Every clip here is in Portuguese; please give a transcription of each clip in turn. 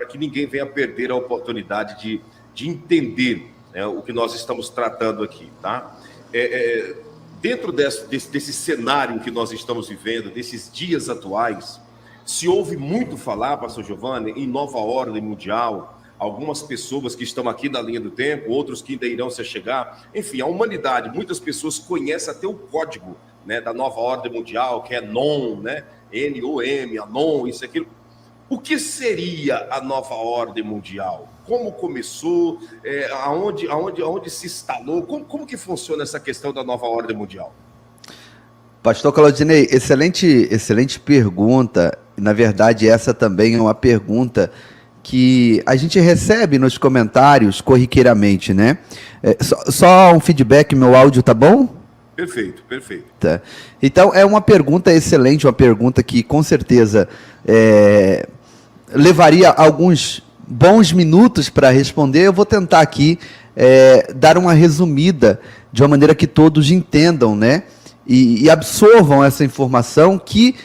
que ninguém venha perder a oportunidade de entender, né, o que nós estamos tratando aqui, tá? Dentro desse cenário que nós estamos vivendo, desses dias atuais, se ouve muito falar, pastor Giovanni, em nova ordem mundial. Algumas pessoas que estão aqui na linha do tempo, outros que ainda irão se chegar. Enfim, a humanidade, muitas pessoas conhecem até o código, né, da nova ordem mundial, que é NOM, né? N-O-M, a NOM, isso e aquilo. O que seria a nova ordem mundial? Como começou? Aonde se instalou? Como que funciona essa questão da nova ordem mundial? Pastor Claudinei, excelente pergunta. Na verdade, essa também é uma pergunta que a gente recebe nos comentários corriqueiramente, né? Só um feedback, meu áudio tá bom? Perfeito. Tá. Então, é uma pergunta excelente, uma pergunta que com certeza levaria alguns bons minutos para responder. Eu vou tentar aqui dar uma resumida de uma maneira que todos entendam, né? E absorvam essa informação que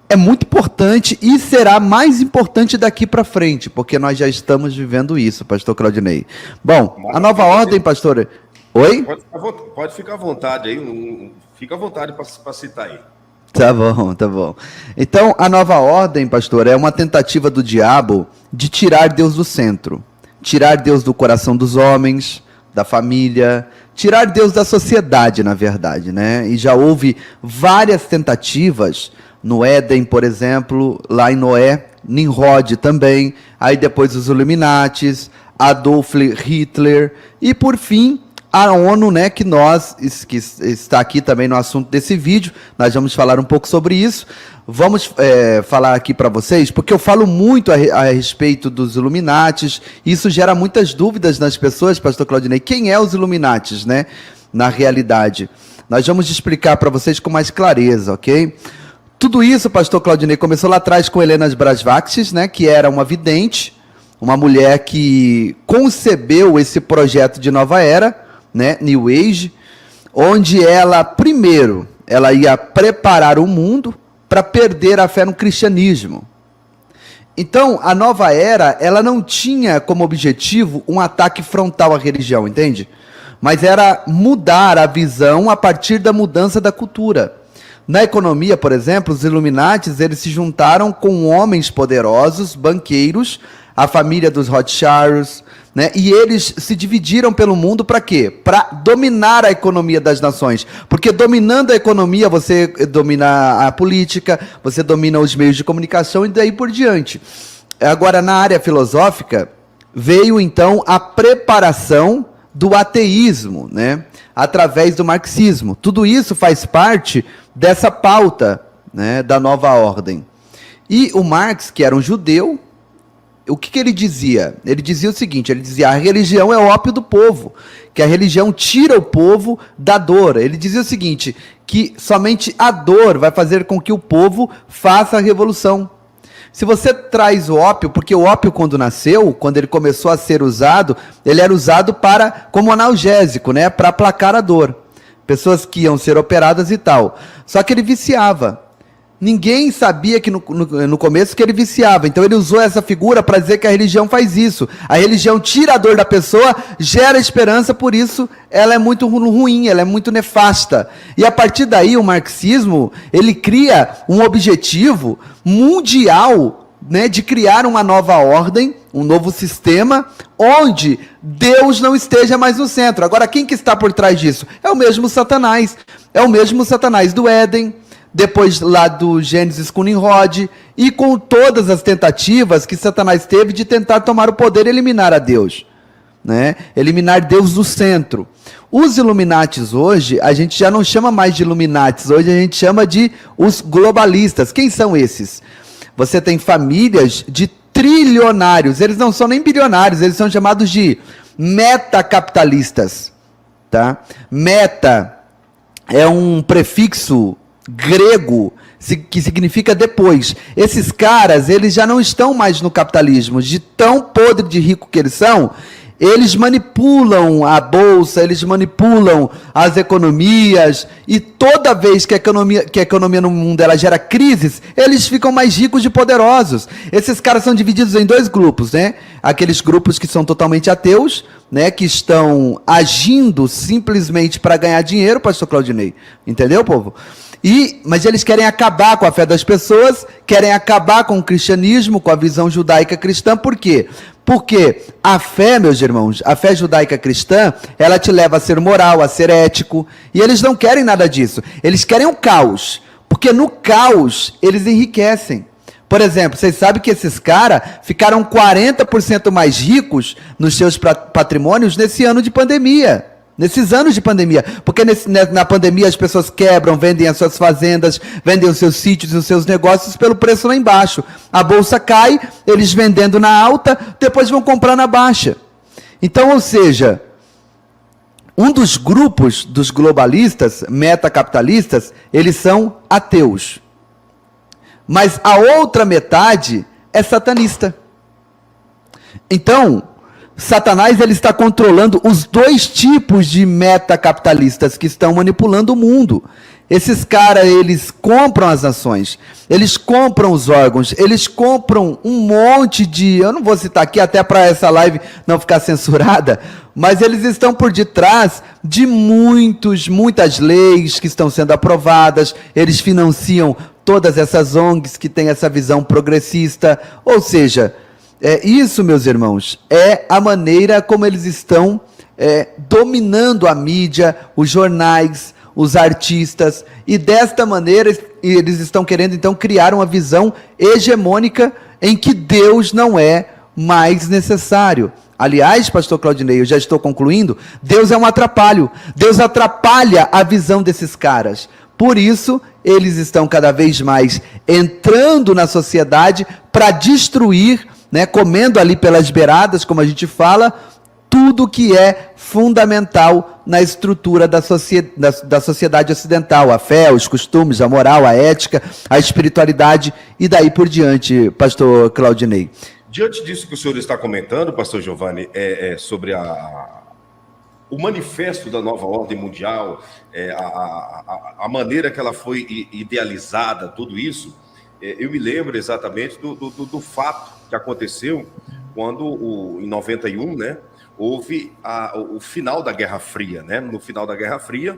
é muito importante e será mais importante daqui para frente, porque nós já estamos vivendo isso, pastor Claudinei. Bom, a nova ordem, pastor... Oi? Pode ficar à vontade aí, fica à vontade para citar aí. Tá bom. Então, a nova ordem, pastor, é uma tentativa do diabo de tirar Deus do centro, tirar Deus do coração dos homens, da família, tirar Deus da sociedade, na verdade, né? E já houve várias tentativas no Éden, por exemplo, lá em Noé, Nimrod também, aí depois os Illuminatis, Adolf Hitler, e por fim, a ONU, né, que está aqui também no assunto desse vídeo, nós vamos falar um pouco sobre isso. Vamos falar aqui para vocês, porque eu falo muito a respeito dos Illuminatis, e isso gera muitas dúvidas nas pessoas, pastor Claudinei. Quem é os Illuminatis, né, na realidade? Nós vamos explicar para vocês com mais clareza, ok? Tudo isso, pastor Claudinei, começou lá atrás com Helena Blavatsky, né, que era uma vidente, uma mulher que concebeu esse projeto de nova era, né, New Age, onde ela ia preparar o mundo para perder a fé no cristianismo. Então, a nova era, ela não tinha como objetivo um ataque frontal à religião, entende? Mas era mudar a visão a partir da mudança da cultura. Na economia, por exemplo, os Illuminatis, eles se juntaram com homens poderosos, banqueiros, a família dos Rothschilds, né? E eles se dividiram pelo mundo para quê? Para dominar a economia das nações. Porque dominando a economia, você domina a política, você domina os meios de comunicação e daí por diante. Agora, na área filosófica, veio então a preparação do ateísmo, né? Através do marxismo. Tudo isso faz parte dessa pauta, né, da nova ordem. E o Marx, que era um judeu, o que ele dizia? Ele dizia o seguinte, ele dizia, a religião é o ópio do povo, que a religião tira o povo da dor. Ele dizia o seguinte, que somente a dor vai fazer com que o povo faça a revolução. Se você traz o ópio, porque o ópio quando nasceu, quando ele começou a ser usado, ele era usado como analgésico, né, para aplacar a dor. Pessoas que iam ser operadas e tal. Só que ele viciava. Ninguém sabia que no começo que ele viciava. Então ele usou essa figura para dizer que a religião faz isso. A religião tira a dor da pessoa, gera esperança, por isso ela é muito ruim, ela é muito nefasta. E a partir daí o marxismo, ele cria um objetivo mundial, né, de criar uma nova ordem, um novo sistema, onde Deus não esteja mais no centro. Agora, quem que está por trás disso? É o mesmo Satanás. É o mesmo Satanás do Éden, depois lá do Gênesis com Nimrod, e com todas as tentativas que Satanás teve de tentar tomar o poder e eliminar a Deus, né? Eliminar Deus do centro. Os Illuminatis hoje, a gente já não chama mais de Illuminatis, hoje a gente chama de os globalistas. Quem são esses? Você tem famílias de trilionários, eles não são nem bilionários, eles são chamados de metacapitalistas, tá? Meta é um prefixo grego que significa depois. Esses caras, eles já não estão mais no capitalismo, de tão podre de rico que eles são, Eles manipulam a bolsa, eles manipulam as economias, e toda vez que a economia no mundo ela gera crises, eles ficam mais ricos e poderosos. Esses caras são divididos em dois grupos, né? Aqueles grupos que são totalmente ateus, né? Que estão agindo simplesmente para ganhar dinheiro, pastor Claudinei. Entendeu, povo? Mas eles querem acabar com a fé das pessoas, querem acabar com o cristianismo, com a visão judaica cristã. Por quê? Porque a fé, meus irmãos, a fé judaica cristã, ela te leva a ser moral, a ser ético, e eles não querem nada disso. Eles querem o caos, porque no caos eles enriquecem. Por exemplo, vocês sabem que esses caras ficaram 40% mais ricos nos seus patrimônios nesse ano de pandemia. Nesses anos de pandemia, porque na pandemia as pessoas quebram, vendem as suas fazendas, vendem os seus sítios e os seus negócios pelo preço lá embaixo. A bolsa cai, eles vendendo na alta, depois vão comprar na baixa. Então, ou seja, um dos grupos dos globalistas, metacapitalistas, eles são ateus. Mas a outra metade é satanista. Então, Satanás ele está controlando os dois tipos de metacapitalistas que estão manipulando o mundo. Esses caras, eles compram as nações, eles compram os órgãos, eles compram um monte de... Eu não vou citar aqui, até para essa live não ficar censurada, mas eles estão por detrás de muitas leis que estão sendo aprovadas, eles financiam todas essas ONGs que têm essa visão progressista, ou seja... isso, meus irmãos, é a maneira como eles estão dominando a mídia, os jornais, os artistas, e desta maneira eles estão querendo então criar uma visão hegemônica em que Deus não é mais necessário. Aliás, pastor Claudinei, eu já estou concluindo, Deus é um atrapalho, Deus atrapalha a visão desses caras. Por isso, eles estão cada vez mais entrando na sociedade para destruir, né, comendo ali pelas beiradas, como a gente fala, tudo que é fundamental na estrutura da sociedade ocidental, a fé, os costumes, a moral, a ética, a espiritualidade e daí por diante, pastor Claudinei. Diante disso que o senhor está comentando, pastor Giovanni, sobre o manifesto da nova ordem mundial, a maneira que ela foi idealizada, tudo isso, eu me lembro exatamente do fato que aconteceu quando, em 91, né, houve o final da Guerra Fria. Né? No final da Guerra Fria,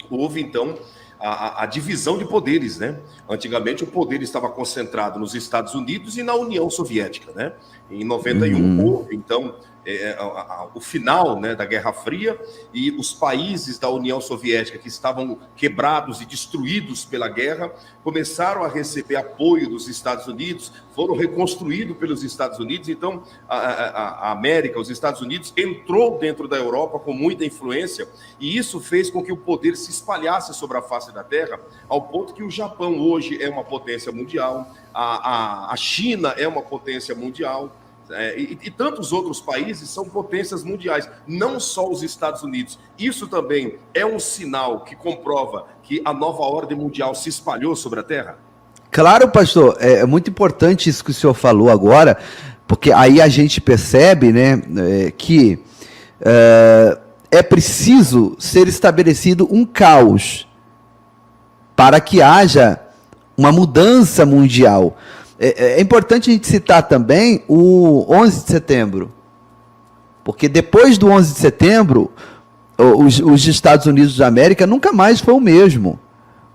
houve, então, a divisão de poderes. Né? Antigamente, o poder estava concentrado nos Estados Unidos e na União Soviética. Né? Em 91, houve, então... o final, né, da Guerra Fria, e os países da União Soviética que estavam quebrados e destruídos pela guerra começaram a receber apoio dos Estados Unidos, foram reconstruídos pelos Estados Unidos. Então a América, os Estados Unidos, entrou dentro da Europa com muita influência, e isso fez com que o poder se espalhasse sobre a face da Terra, ao ponto que o Japão hoje é uma potência mundial, a China é uma potência mundial, e tantos outros países são potências mundiais, não só os Estados Unidos. Isso também é um sinal que comprova que a nova ordem mundial se espalhou sobre a Terra? Claro, pastor, é muito importante isso que o senhor falou agora, porque aí a gente percebe, né, que é preciso ser estabelecido um caos para que haja uma mudança mundial. É importante a gente citar também o 11 de setembro, porque depois do 11 de setembro, os Estados Unidos da América nunca mais foi o mesmo.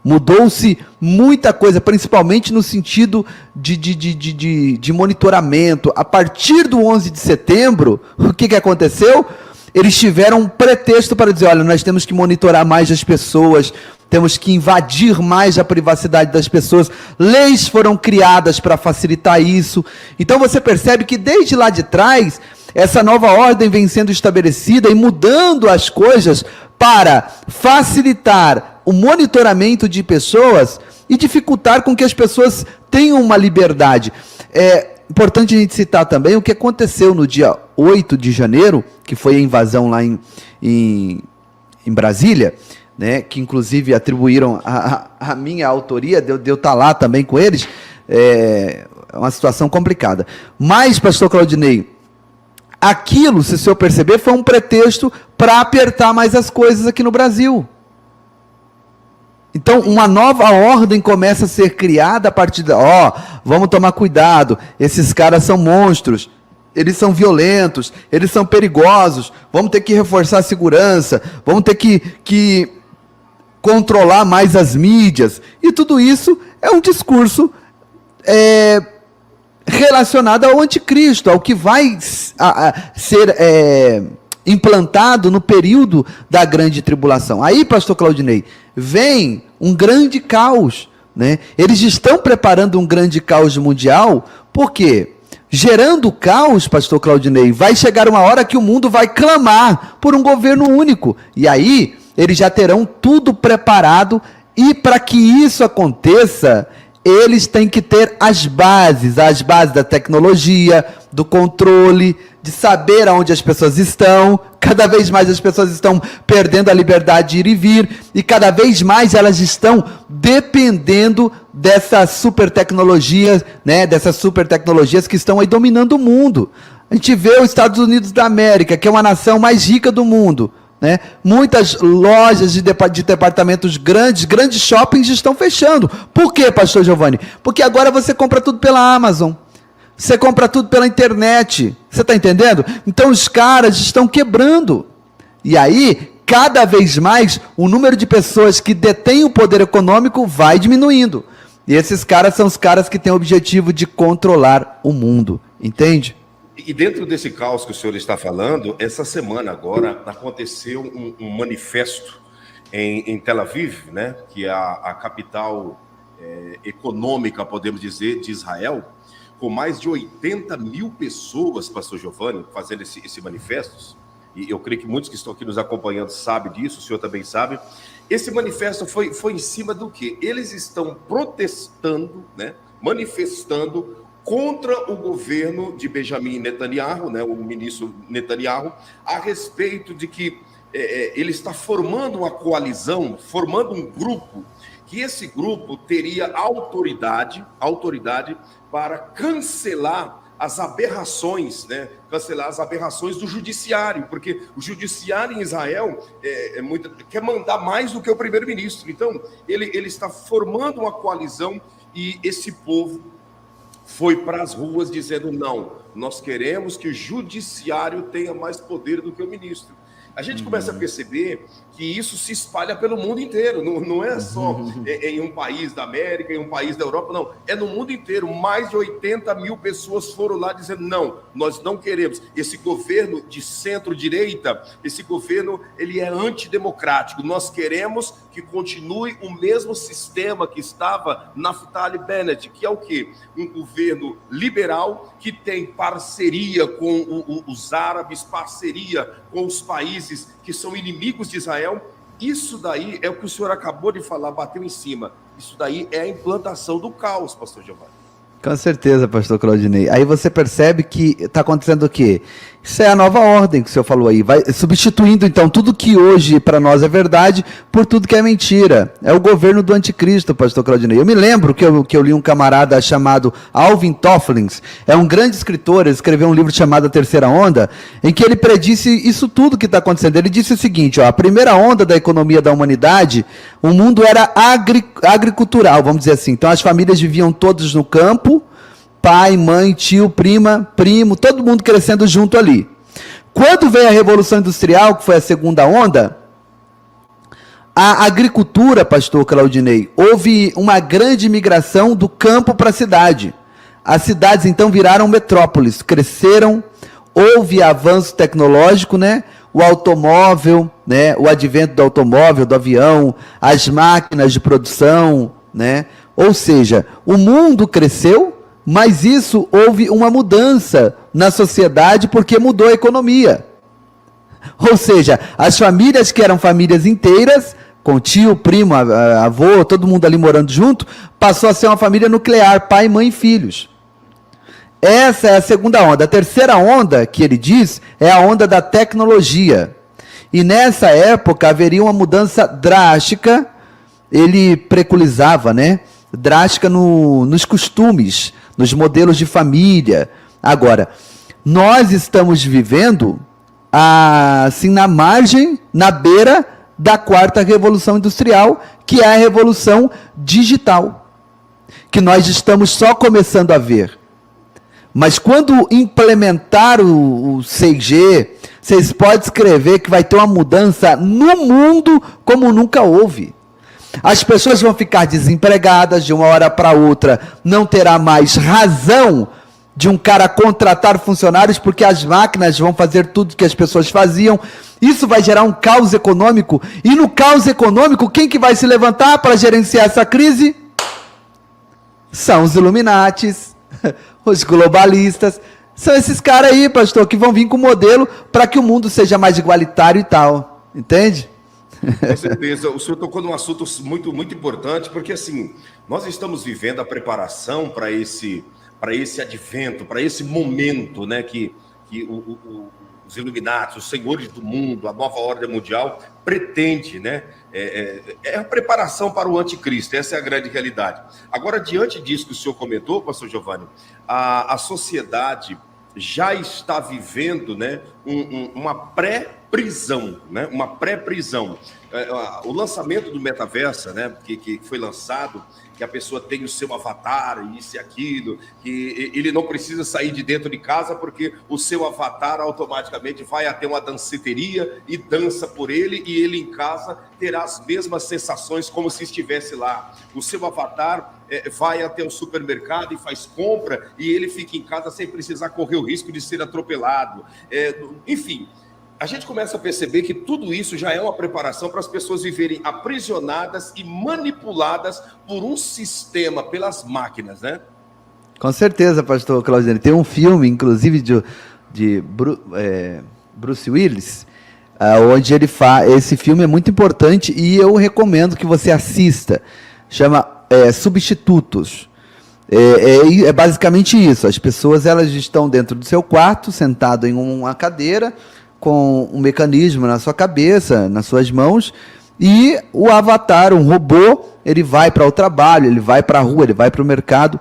Mudou-se muita coisa, principalmente no sentido de monitoramento. A partir do 11 de setembro, o que aconteceu? Eles tiveram um pretexto para dizer, olha, nós temos que monitorar mais as pessoas, temos que invadir mais a privacidade das pessoas. Leis foram criadas para facilitar isso. Então você percebe que desde lá de trás, essa nova ordem vem sendo estabelecida e mudando as coisas para facilitar o monitoramento de pessoas e dificultar com que as pessoas tenham uma liberdade. É importante a gente citar também o que aconteceu no dia 8 de janeiro, que foi a invasão lá em Brasília, né, que inclusive atribuíram a minha autoria, de eu estar lá também com eles. É uma situação complicada. Mas, pastor Claudinei, Aquilo, se o senhor perceber, foi um pretexto para apertar mais as coisas aqui no Brasil. Então, uma nova ordem começa a ser criada a partir vamos tomar cuidado, esses caras são monstros, eles são violentos, eles são perigosos, vamos ter que reforçar a segurança, vamos ter que controlar mais as mídias, e tudo isso é um discurso relacionado ao anticristo, ao que vai ser implantado no período da grande tribulação. Aí, pastor Claudinei, vem um grande caos, né? Eles estão preparando um grande caos mundial, por quê? Gerando caos, pastor Claudinei, vai chegar uma hora que o mundo vai clamar por um governo único, e aí eles já terão tudo preparado, e para que isso aconteça, eles têm que ter as bases da tecnologia, do controle, de saber aonde as pessoas estão. Cada vez mais as pessoas estão perdendo a liberdade de ir e vir, e cada vez mais elas estão dependendo dessas super tecnologias, né, dessas super tecnologias que estão aí dominando o mundo. A gente vê os Estados Unidos da América, que é uma nação mais rica do mundo, né? Muitas lojas de departamentos grandes shoppings estão fechando. Por quê, pastor Giovanni? Porque agora você compra tudo pela Amazon. Você compra tudo pela internet. Você está entendendo? Então os caras estão quebrando. E aí, cada vez mais, o número de pessoas que detêm o poder econômico vai diminuindo. E esses caras são os caras que têm o objetivo de controlar o mundo. Entende? E dentro desse caos que o senhor está falando, essa semana agora aconteceu um manifesto em Tel Aviv, né, que é a capital econômica, podemos dizer, de Israel, com mais de 80 mil pessoas, pastor Giovanni, fazendo esse manifesto, e eu creio que muitos que estão aqui nos acompanhando sabem disso, o senhor também sabe. Esse manifesto foi em cima do quê? Eles estão protestando, né, manifestando contra o governo de Benjamin Netanyahu, né, o ministro Netanyahu, a respeito de que ele está formando uma coalizão, formando um grupo, que esse grupo teria autoridade para cancelar as aberrações, né? Cancelar as aberrações do judiciário, porque o judiciário em Israel quer mandar mais do que o primeiro-ministro. Então, ele está formando uma coalizão, e esse povo foi para as ruas dizendo: não, nós queremos que o judiciário tenha mais poder do que o ministro. A gente começa a perceber que isso se espalha pelo mundo inteiro, não é só em um país da América, em um país da Europa, não, é no mundo inteiro. Mais de 80 mil pessoas foram lá dizendo: não, nós não queremos. Esse governo de centro-direita, esse governo, ele é antidemocrático, nós queremos que continue o mesmo sistema que estava Naftali Bennett, que é o quê? Um governo liberal que tem parceria com os árabes, parceria com os países que são inimigos de Israel. Isso daí é o que o senhor acabou de falar, bateu em cima. Isso daí é a implantação do caos, pastor Giovanni. Com certeza, pastor Claudinei. Aí você percebe que está acontecendo o quê? Isso é a nova ordem que o senhor falou aí. Vai substituindo, então, tudo que hoje para nós é verdade por tudo que é mentira. É o governo do anticristo, pastor Claudinei. Eu me lembro que eu li um camarada chamado Alvin Tofflins. É um grande escritor, ele escreveu um livro chamado A Terceira Onda, em que ele predisse isso tudo que está acontecendo. Ele disse o seguinte: a primeira onda da economia da humanidade, o mundo era agricultural, vamos dizer assim. Então as famílias viviam todas no campo, pai, mãe, tio, prima, primo, todo mundo crescendo junto ali. Quando veio a Revolução Industrial, que foi a segunda onda, a agricultura, pastor Claudinei, houve uma grande migração do campo para a cidade. As cidades, então, viraram metrópoles, cresceram, houve avanço tecnológico, né? O automóvel, né? O advento do automóvel, do avião, as máquinas de produção, né? Ou seja, o mundo cresceu, mas isso houve uma mudança na sociedade porque mudou a economia. Ou seja, as famílias que eram famílias inteiras, com tio, primo, avô, todo mundo ali morando junto, passou a ser uma família nuclear, pai, mãe e filhos. Essa é a segunda onda. A terceira onda, que ele diz, é a onda da tecnologia. E nessa época haveria uma mudança drástica, ele preconizava, né? Drástica nos costumes, nos modelos de família. Agora, nós estamos vivendo assim na margem, na beira da quarta revolução industrial, que é a revolução digital, que nós estamos só começando a ver. Mas quando implementar o 6G, vocês podem escrever que vai ter uma mudança no mundo como nunca houve. As pessoas vão ficar desempregadas de uma hora para outra, não terá mais razão de um cara contratar funcionários, porque as máquinas vão fazer tudo que as pessoas faziam. Isso vai gerar um caos econômico, e no caos econômico, quem que vai se levantar para gerenciar essa crise? São os Illuminatis, os globalistas, são esses caras aí, pastor, que vão vir com modelo para que o mundo seja mais igualitário e tal, entende? Com certeza, o senhor tocou num assunto muito, muito importante, porque assim, nós estamos vivendo a preparação para esse advento, para esse momento, né, que os Illuminati, os senhores do mundo, a nova ordem mundial pretende, né, é a preparação para o anticristo, essa é a grande realidade. Agora, diante disso que o senhor comentou, pastor Giovanni, a sociedade já está vivendo, né, uma pré-prisão, né, uma pré-prisão. O lançamento do metaverso, né, que foi lançado, que a pessoa tem o seu avatar, isso e aquilo, que ele não precisa sair de dentro de casa, porque o seu avatar automaticamente vai até uma danceteria e dança por ele, e ele em casa terá as mesmas sensações como se estivesse lá. O seu avatar vai até o supermercado e faz compra, e ele fica em casa sem precisar correr o risco de ser atropelado. Enfim, a gente começa a perceber que tudo isso já é uma preparação para as pessoas viverem aprisionadas e manipuladas por um sistema, pelas máquinas, né? Com certeza, pastor Claudine. Tem um filme, inclusive, de Bruce Willis, onde ele faz... Esse filme é muito importante e eu recomendo que você assista. Chama Substitutos. É basicamente isso. As pessoas, elas estão dentro do seu quarto, sentado em uma cadeira, com um mecanismo na sua cabeça, nas suas mãos, e o avatar, um robô, ele vai para o trabalho, ele vai para a rua, ele vai para o mercado.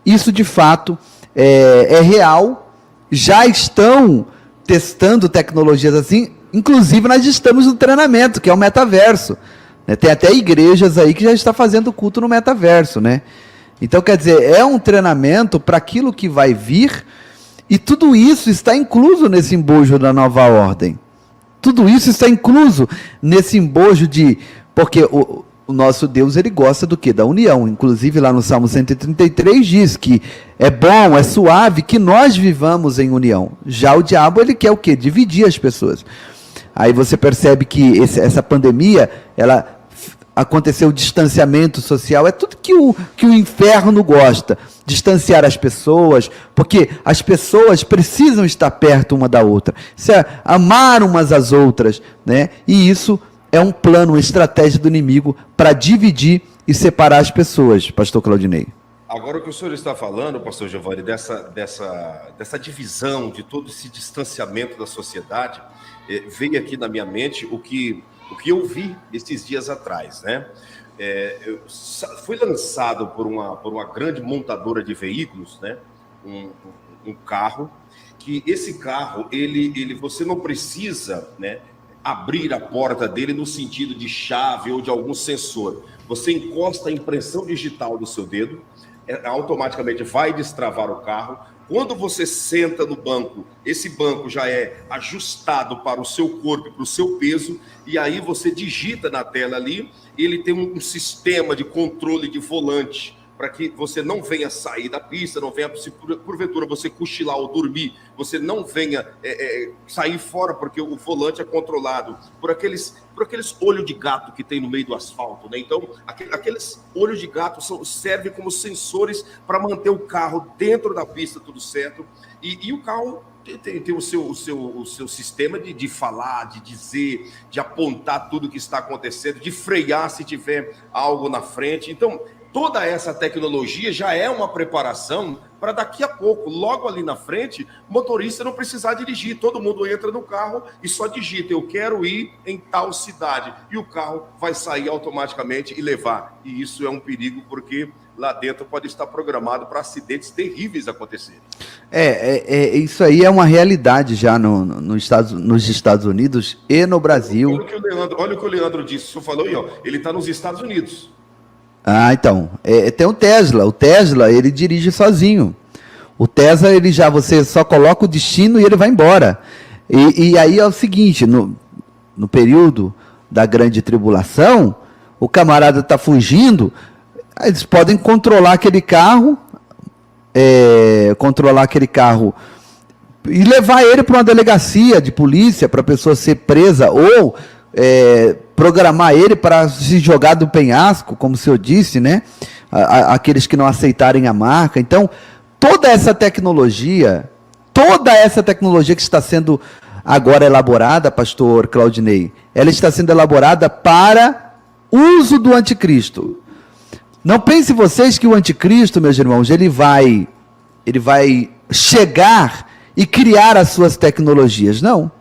Isso, de fato, é real. Já estão testando tecnologias assim, inclusive nós estamos no treinamento, que é o metaverso. Tem até igrejas aí que já está fazendo culto no metaverso, né? Então, quer dizer, é um treinamento para aquilo que vai vir. E tudo isso está incluso nesse embojo da nova ordem. Tudo isso está incluso nesse embojo de... Porque o nosso Deus, ele gosta do quê? Da união. Inclusive, lá no Salmo 133 diz que é bom, é suave que nós vivamos em união. Já o diabo, ele quer o quê? Dividir as pessoas. Aí você percebe que essa pandemia, ela... aconteceu o distanciamento social, é tudo que o inferno gosta, distanciar as pessoas, porque as pessoas precisam estar perto uma da outra, amar umas às outras, né? E isso é um plano, uma estratégia do inimigo para dividir e separar as pessoas, pastor Claudinei. Agora, o que o senhor está falando, pastor Giovanni, dessa divisão, de todo esse distanciamento da sociedade, veio aqui na minha mente o que eu vi esses dias atrás, né? Foi lançado por uma grande montadora de veículos, né? Um carro, que esse carro, você não precisa, né, abrir a porta dele no sentido de chave ou de algum sensor. Você encosta a impressão digital do seu dedo, automaticamente vai destravar o carro. Quando você senta no banco, esse banco já é ajustado para o seu corpo, para o seu peso, e aí você digita na tela ali, ele tem um sistema de controle de volante, para que você não venha sair da pista, não venha, se porventura você cochilar ou dormir, você não venha sair fora, porque o volante é controlado por aqueles olhos de gato que tem no meio do asfalto, né? Então, aqueles olhos de gato servem como sensores para manter o carro dentro da pista, tudo certo, e o carro tem o seu sistema de falar, de dizer, de apontar tudo que está acontecendo, de frear se tiver algo na frente. Então, toda essa tecnologia já é uma preparação para daqui a pouco, logo ali na frente, o motorista não precisar dirigir. Todo mundo entra no carro e só digita: eu quero ir em tal cidade. E o carro vai sair automaticamente e levar. E isso é um perigo, porque lá dentro pode estar programado para acidentes terríveis acontecerem. Isso aí é uma realidade já nos Estados Unidos e no Brasil. Olha o que o Leandro disse. O senhor falou aí, ó, ele está nos Estados Unidos. Ah, então. Tem o Tesla. O Tesla, ele dirige sozinho. O Tesla, você só coloca o destino e ele vai embora. E aí é o seguinte, no período da grande tribulação, o camarada está fugindo, eles podem controlar aquele carro e levar ele para uma delegacia de polícia para a pessoa ser presa, ou programar ele para se jogar do penhasco, como o senhor disse, né? Aqueles que não aceitarem a marca. Então, toda essa tecnologia que está sendo agora elaborada, pastor Claudinei, ela está sendo elaborada para uso do anticristo. Não pense vocês que o anticristo, meus irmãos, ele vai chegar e criar as suas tecnologias. Não.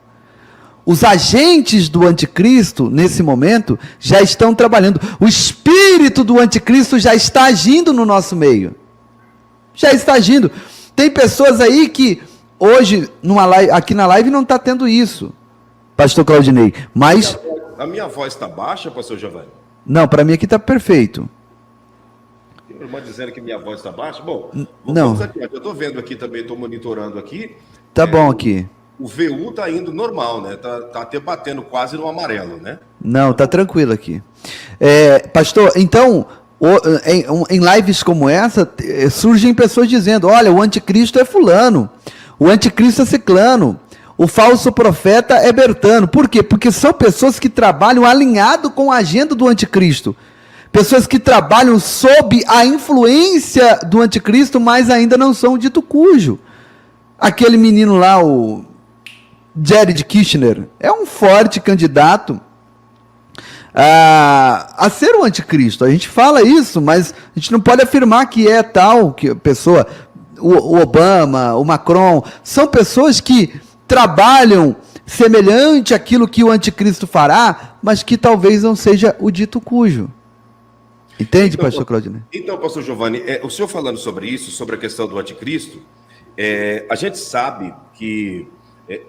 Os agentes do anticristo, nesse momento, já estão trabalhando. O espírito do anticristo já está agindo no nosso meio. Já está agindo. Tem pessoas aí que hoje, aqui na live, não está tendo isso, pastor Claudinei. Mas a minha voz está baixa, pastor Giovanni? Não, para mim aqui está perfeito. Tem uma irmã dizendo que minha voz está baixa? Bom, não. Eu estou vendo aqui também, estou monitorando aqui. Tá bom aqui. O VU está indo normal, né? Tá até batendo quase no amarelo, né? Não, tá tranquilo aqui. Pastor, então, em lives como essa, surgem pessoas dizendo: olha, o anticristo é fulano, o anticristo é ciclano, o falso profeta é Bertano. Por quê? Porque são pessoas que trabalham alinhado com a agenda do anticristo. Pessoas que trabalham sob a influência do anticristo, mas ainda não são dito cujo. Aquele menino lá, o Jared Kushner, é um forte candidato a ser o anticristo. A gente fala isso, mas a gente não pode afirmar que é tal que a pessoa. O Obama, o Macron, são pessoas que trabalham semelhante àquilo que o anticristo fará, mas que talvez não seja o dito cujo. Entende, então, pastor Claudinei? Então, pastor Giovanni, o senhor falando sobre isso, sobre a questão do anticristo, a gente sabe que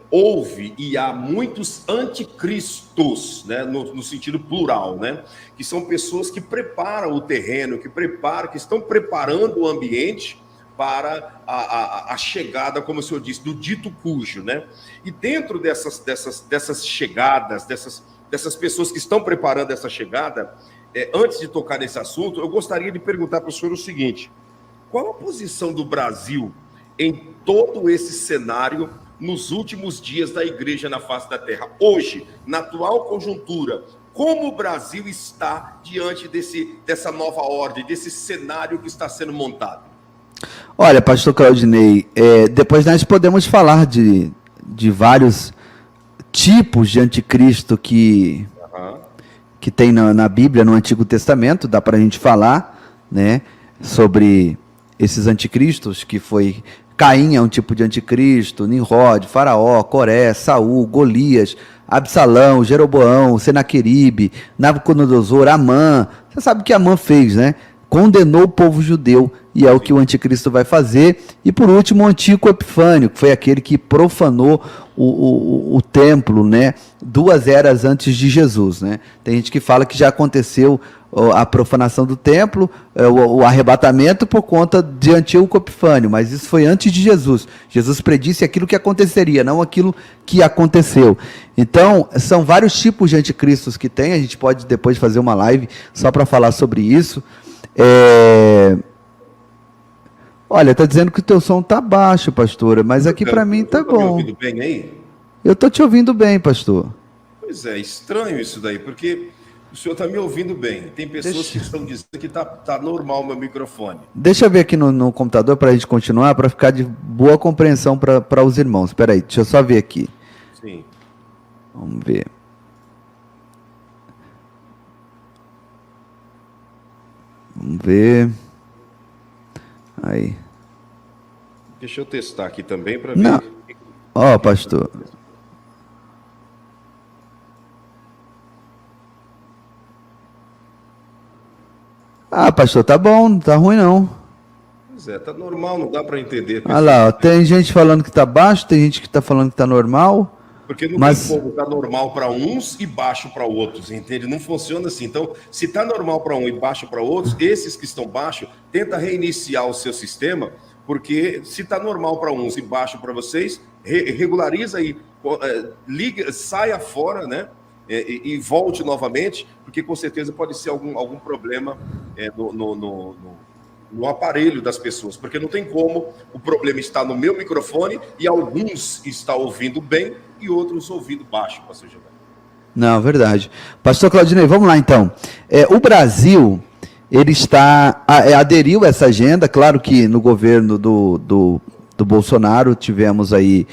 houve e há muitos anticristos, né, no sentido plural, né, que são pessoas que preparam o terreno, que estão preparando o ambiente para a chegada, como o senhor disse, do dito cujo, né? E dentro dessas chegadas, dessas pessoas que estão preparando essa chegada, antes de tocar nesse assunto, eu gostaria de perguntar para o senhor o seguinte: qual a posição do Brasil em todo esse cenário nos últimos dias da igreja na face da terra? Hoje, na atual conjuntura, como o Brasil está diante dessa nova ordem, desse cenário que está sendo montado? Olha, pastor Claudinei, depois nós podemos falar de vários tipos de anticristo que tem na Bíblia, no Antigo Testamento. Dá para a gente falar, né, sobre esses anticristos, que foi Caim é um tipo de anticristo, Nimrod, Faraó, Coré, Saul, Golias, Absalão, Jeroboão, Senaqueribe, Nabucodonosor, Amã. Você sabe o que Amã fez, né? Condenou o povo judeu, e é o que o anticristo vai fazer. E por último, o Antíoco Epifânio, que foi aquele que profanou o templo, né, 2 eras antes de Jesus, né? Tem gente que fala que já aconteceu a profanação do templo, o arrebatamento por conta de Antíoco Epifânio, mas isso foi antes de Jesus. Jesus predisse aquilo que aconteceria, não aquilo que aconteceu. Então, são vários tipos de anticristos que tem. A gente pode depois fazer uma live só para falar sobre isso. Olha, está dizendo que o teu som está baixo, pastora, mas aqui para mim está bom. Me ouvindo bem aí? Eu estou te ouvindo bem, pastor. Pois é, estranho isso daí, porque o senhor está me ouvindo bem. Tem pessoas que estão dizendo que está normal o meu microfone. Deixa eu ver aqui no computador para a gente continuar, para ficar de boa compreensão para os irmãos. Espera aí, deixa eu só ver aqui. Sim. Vamos ver. Vamos ver. Aí. Deixa eu testar aqui também para Não. ver. Ó, pastor. Ah, pastor, tá bom, não tá ruim não. Pois é, tá normal, não dá para entender. Olha lá, ó, tem gente falando que tá baixo, tem gente que tá falando que tá normal. Porque não Mas... tem como tá normal para uns e baixo para outros, entende? Não funciona assim. Então, se tá normal para um e baixo para outros, esses que estão baixo, tenta reiniciar o seu sistema, porque se tá normal para uns e baixo para vocês, regulariza aí, liga, saia fora, né? E volte novamente, porque com certeza pode ser algum problema no aparelho das pessoas, porque não tem como o problema está no meu microfone e alguns estão ouvindo bem e outros ouvindo baixo, pastor Giovanni. Não, verdade. Pastor Claudinei, vamos lá então. O Brasil, ele aderiu a essa agenda, claro que no governo do Bolsonaro tivemos aí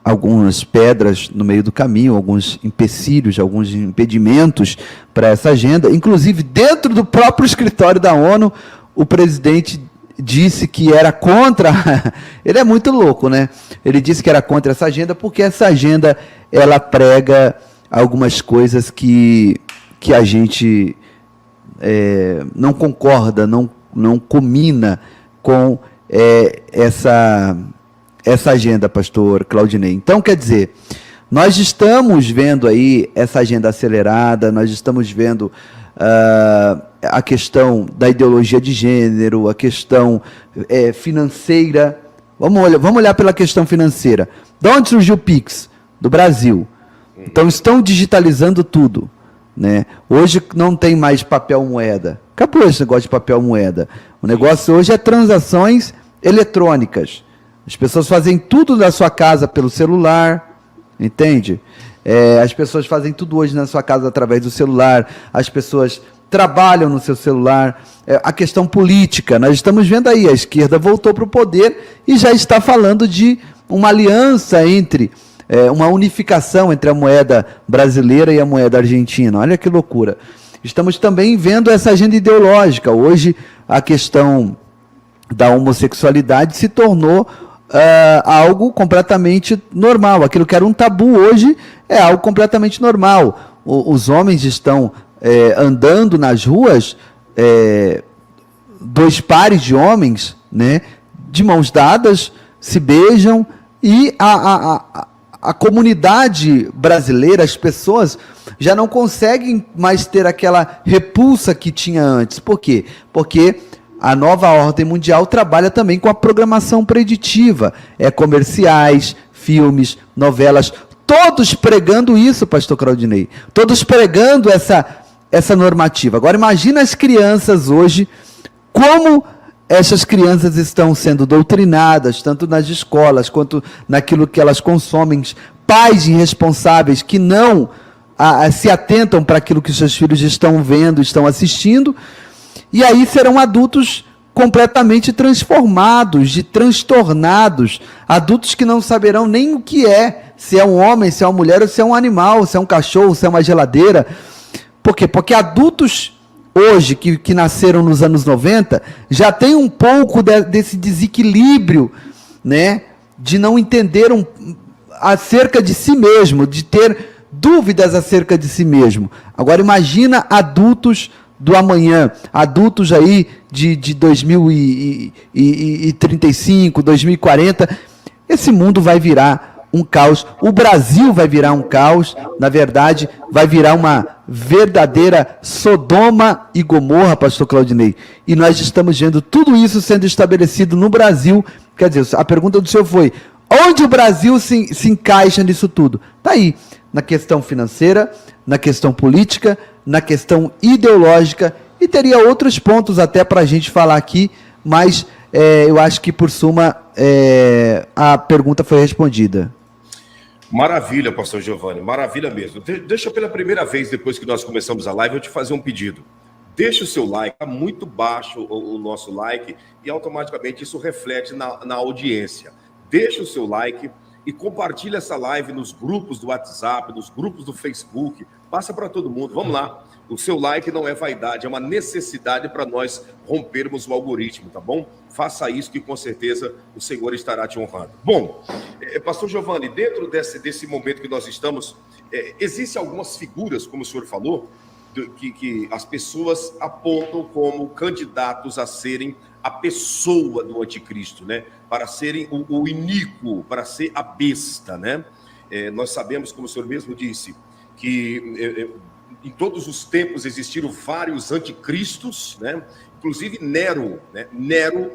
algumas pedras no meio do caminho, alguns empecilhos, alguns impedimentos para essa agenda, inclusive dentro do próprio escritório da ONU, o presidente disse que era contra, ele é muito louco, né? Ele disse que era contra essa agenda porque essa agenda, ela prega algumas coisas que a gente não concorda, não combina com essa agenda, pastor Claudinei. Então, quer dizer, nós estamos vendo aí essa agenda acelerada, nós estamos vendo a questão da ideologia de gênero, a questão financeira. Vamos olhar pela questão financeira. De onde surgiu o Pix? Do Brasil. Então, estão digitalizando tudo, né? Hoje não tem mais papel moeda. Acabou esse negócio de papel moeda. O negócio hoje é transações eletrônicas. As pessoas fazem tudo na sua casa pelo celular, entende? As pessoas fazem tudo hoje na sua casa através do celular, as pessoas trabalham no seu celular. A questão política, nós estamos vendo aí, a esquerda voltou para o poder e já está falando de uma aliança entre, uma unificação entre a moeda brasileira e a moeda argentina. Olha que loucura. Estamos também vendo essa agenda ideológica. Hoje, a questão da homossexualidade se tornou algo completamente normal. Aquilo que era um tabu hoje é algo completamente normal. Os homens estão andando nas ruas, dois pares de homens, né, de mãos dadas, se beijam, e a comunidade brasileira, as pessoas já não conseguem mais ter aquela repulsa que tinha antes. Por quê? Porque a nova ordem mundial trabalha também com a programação preditiva. Comerciais, filmes, novelas, todos pregando isso, pastor Claudinei. Todos pregando essa normativa. Agora imagina as crianças hoje, como essas crianças estão sendo doutrinadas, tanto nas escolas, quanto naquilo que elas consomem. Pais irresponsáveis que não se atentam para aquilo que seus filhos estão vendo, estão assistindo. E aí serão adultos completamente transformados, transtornados, adultos que não saberão nem o que é, se é um homem, se é uma mulher, ou se é um animal, se é um cachorro, se é uma geladeira. Por quê? Porque adultos hoje, que nasceram nos anos 90, já tem um pouco desse desequilíbrio, né, de não entender acerca de si mesmo, de ter dúvidas acerca de si mesmo. Agora imagina adultos do amanhã, adultos aí de 2035, 2040, esse mundo vai virar um caos, o Brasil vai virar um caos, na verdade, vai virar uma verdadeira Sodoma e Gomorra, pastor Claudinei, e nós estamos vendo tudo isso sendo estabelecido no Brasil. Quer dizer, a pergunta do senhor foi, onde o Brasil se encaixa nisso tudo? Está aí, na questão financeira, na questão política, na questão ideológica, e teria outros pontos até para a gente falar aqui, mas eu acho que, por suma, a pergunta foi respondida. Maravilha, pastor Giovanni, maravilha mesmo. Deixa pela primeira vez, depois que nós começamos a live, eu te fazer um pedido. Deixa o seu like, está muito baixo o nosso like, e automaticamente isso reflete na audiência. Deixa o seu like e compartilha essa live nos grupos do WhatsApp, nos grupos do Facebook, passa para todo mundo, vamos lá. O seu like não é vaidade, é uma necessidade para nós rompermos o algoritmo, tá bom? Faça isso que com certeza o Senhor estará te honrando. Bom, pastor Giovanni, dentro desse momento que nós estamos, existem algumas figuras, como o senhor falou, que as pessoas apontam como candidatos a serem a pessoa do anticristo, né? Para serem o iníquo, para ser a besta, né? Nós sabemos, como o senhor mesmo disse, que em todos os tempos existiram vários anticristos, né? Inclusive Nero, né? Nero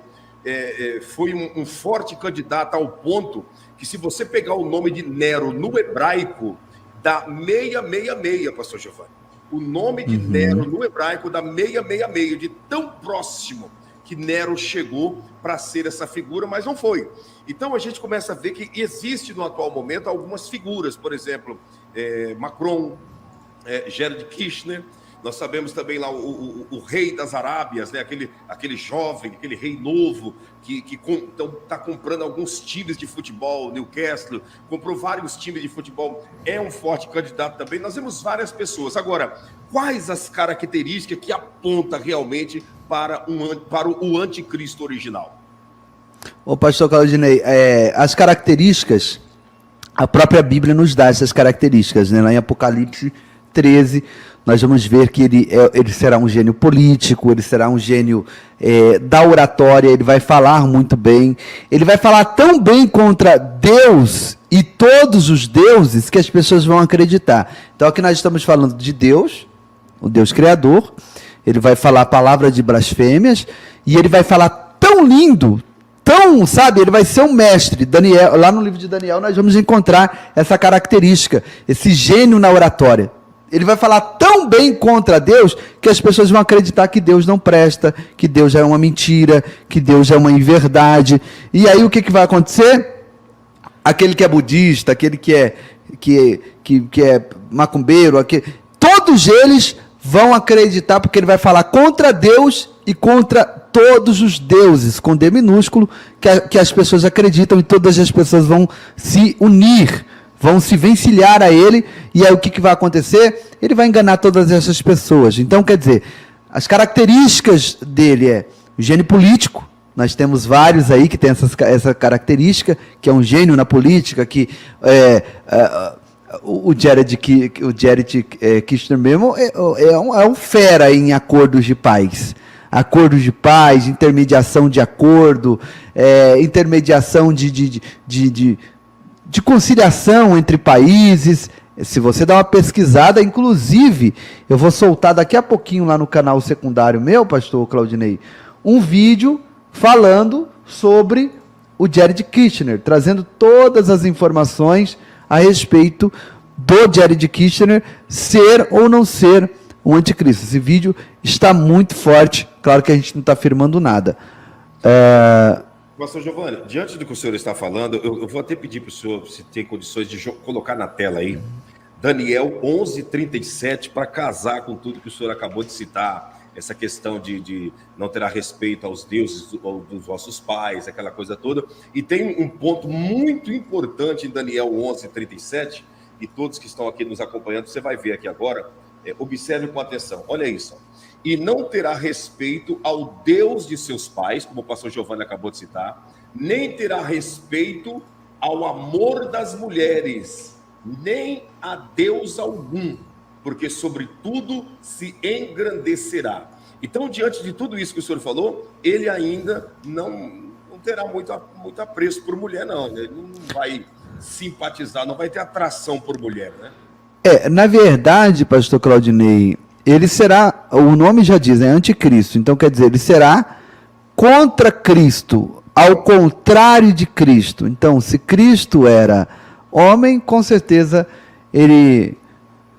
foi um forte candidato ao ponto que, se você pegar o nome de Nero no hebraico, dá 666, pastor Giovanni. O nome de Nero no hebraico dá 666, de tão próximo que Nero chegou para ser essa figura, mas não foi. Então a gente começa a ver que existe no atual momento algumas figuras, por exemplo, Macron, Jared Kushner. Nós sabemos também lá o rei das Arábias, né? aquele jovem, aquele rei novo, que está comprando alguns times de futebol, Newcastle, comprou vários times de futebol, é um forte candidato também. Nós vemos várias pessoas. Agora, quais as características que apontam realmente para o anticristo original? Ô pastor Claudinei, as características, a própria Bíblia nos dá essas características, né? Lá em Apocalipse 13, nós vamos ver que ele será um gênio político, ele será um gênio da oratória, ele vai falar muito bem, ele vai falar tão bem contra Deus e todos os deuses que as pessoas vão acreditar. Então aqui nós estamos falando de Deus, o Deus Criador, ele vai falar a palavra de blasfêmias, e ele vai falar tão lindo, tão, sabe, ele vai ser um mestre. Daniel, lá no livro de Daniel nós vamos encontrar essa característica, esse gênio na oratória. Ele vai falar tão bem contra Deus que as pessoas vão acreditar que Deus não presta, que Deus é uma mentira, que Deus é uma inverdade. E aí o que vai acontecer? Aquele que é budista, aquele que é macumbeiro, todos eles vão acreditar, porque ele vai falar contra Deus e contra todos os deuses, com D minúsculo, que as pessoas acreditam, e todas as pessoas vão se unir, vão se vencilhar a ele, e aí o que vai acontecer? Ele vai enganar todas essas pessoas. Então, quer dizer, as características dele o gênio político. Nós temos vários aí que tem essa característica, que é um gênio na política, que o Jared Kushner mesmo é um fera em acordos de paz. Acordos de paz, intermediação de acordo, intermediação de conciliação entre países. Se você dá uma pesquisada, inclusive, eu vou soltar daqui a pouquinho lá no canal secundário meu, pastor Claudinei, um vídeo falando sobre o Jared Kushner, trazendo todas as informações a respeito do Jared Kushner ser ou não ser o anticristo. Esse vídeo está muito forte, claro que a gente não está afirmando nada. Pastor Giovanni, diante do que o senhor está falando, eu vou até pedir para o senhor, se tem condições de colocar na tela aí, Daniel 11:37, para casar com tudo que o senhor acabou de citar, essa questão de não terá respeito aos deuses dos vossos pais, aquela coisa toda. E tem um ponto muito importante em Daniel 11:37, e todos que estão aqui nos acompanhando, você vai ver aqui agora, observe com atenção, olha isso. E não terá respeito ao Deus de seus pais, como o pastor Giovanni acabou de citar, nem terá respeito ao amor das mulheres, nem a Deus algum, porque sobre tudo se engrandecerá. Então, diante de tudo isso que o senhor falou, ele ainda não terá muito apreço por mulher, não. Ele não vai simpatizar, não vai ter atração por mulher, né? Na verdade, pastor Claudinei, ele será, o nome já diz, anticristo. Então, quer dizer, ele será contra Cristo, ao contrário de Cristo. Então, se Cristo era homem, com certeza ele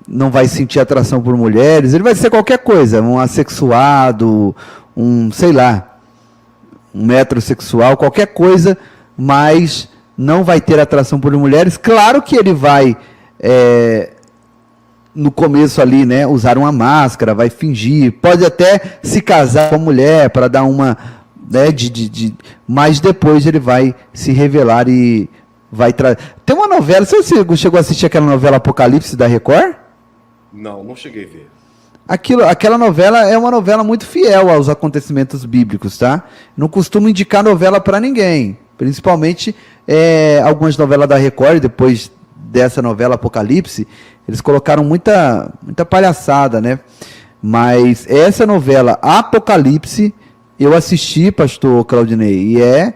não vai sentir atração por mulheres, ele vai ser qualquer coisa, um assexuado, um metrosexual, qualquer coisa, mas não vai ter atração por mulheres. Claro que ele vai, no começo ali, né, usar uma máscara, vai fingir, pode até se casar com a mulher para dar uma, né, mas depois ele vai se revelar e vai trazer. Tem uma novela, você chegou a assistir aquela novela Apocalipse da Record? Não cheguei a ver. aquela novela é uma novela muito fiel aos acontecimentos bíblicos, tá? Não costumo indicar novela para ninguém, principalmente algumas novelas da Record, depois dessa novela Apocalipse, eles colocaram muita palhaçada, né? Mas essa novela Apocalipse eu assisti, pastor Claudinei, e é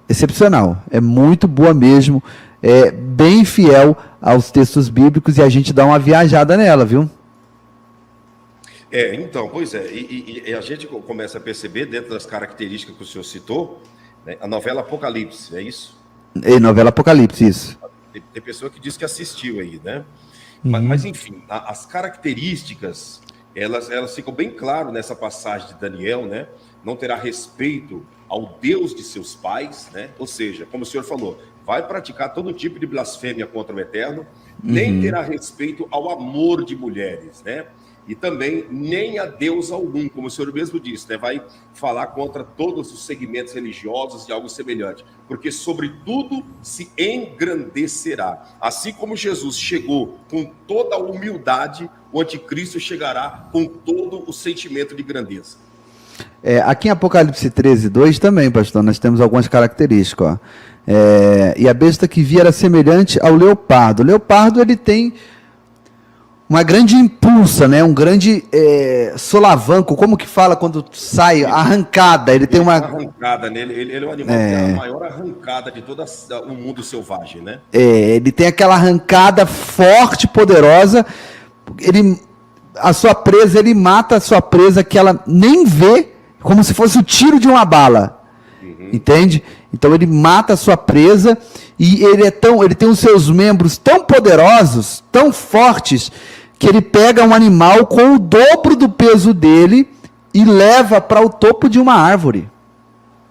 excepcional, é muito boa mesmo, é bem fiel aos textos bíblicos e a gente dá uma viajada nela, viu? Então, pois é, e a gente começa a perceber, dentro das características que o senhor citou, né, a novela Apocalipse, é isso? Novela Apocalipse, isso. Tem pessoa que diz que assistiu aí, né? Mas enfim, as características, elas ficam bem claras nessa passagem de Daniel, né? Não terá respeito ao Deus de seus pais, né? Ou seja, como o senhor falou, vai praticar todo tipo de blasfêmia contra o Eterno, nem terá respeito ao amor de mulheres, né? E também nem a Deus algum, como o senhor mesmo disse, né? Vai falar contra todos os segmentos religiosos e algo semelhante, porque sobre tudo se engrandecerá. Assim como Jesus chegou com toda a humildade, o anticristo chegará com todo o sentimento de grandeza. Aqui em Apocalipse 13:2 também, pastor, nós temos algumas características. Ó. E a besta que via era semelhante ao leopardo. O leopardo, ele tem uma grande impulsa, né? Um grande solavanco, como que fala quando sai? Arrancada. Ele tem uma arrancada nele. Ele é o animal que tem a maior arrancada de todo o mundo selvagem, né? Ele tem aquela arrancada forte, poderosa. A sua presa, ele mata a sua presa que ela nem vê, como se fosse o tiro de uma bala. Entende? Então ele mata a sua presa e ele tem os seus membros tão poderosos, tão fortes, que ele pega um animal com o dobro do peso dele e leva para o topo de uma árvore.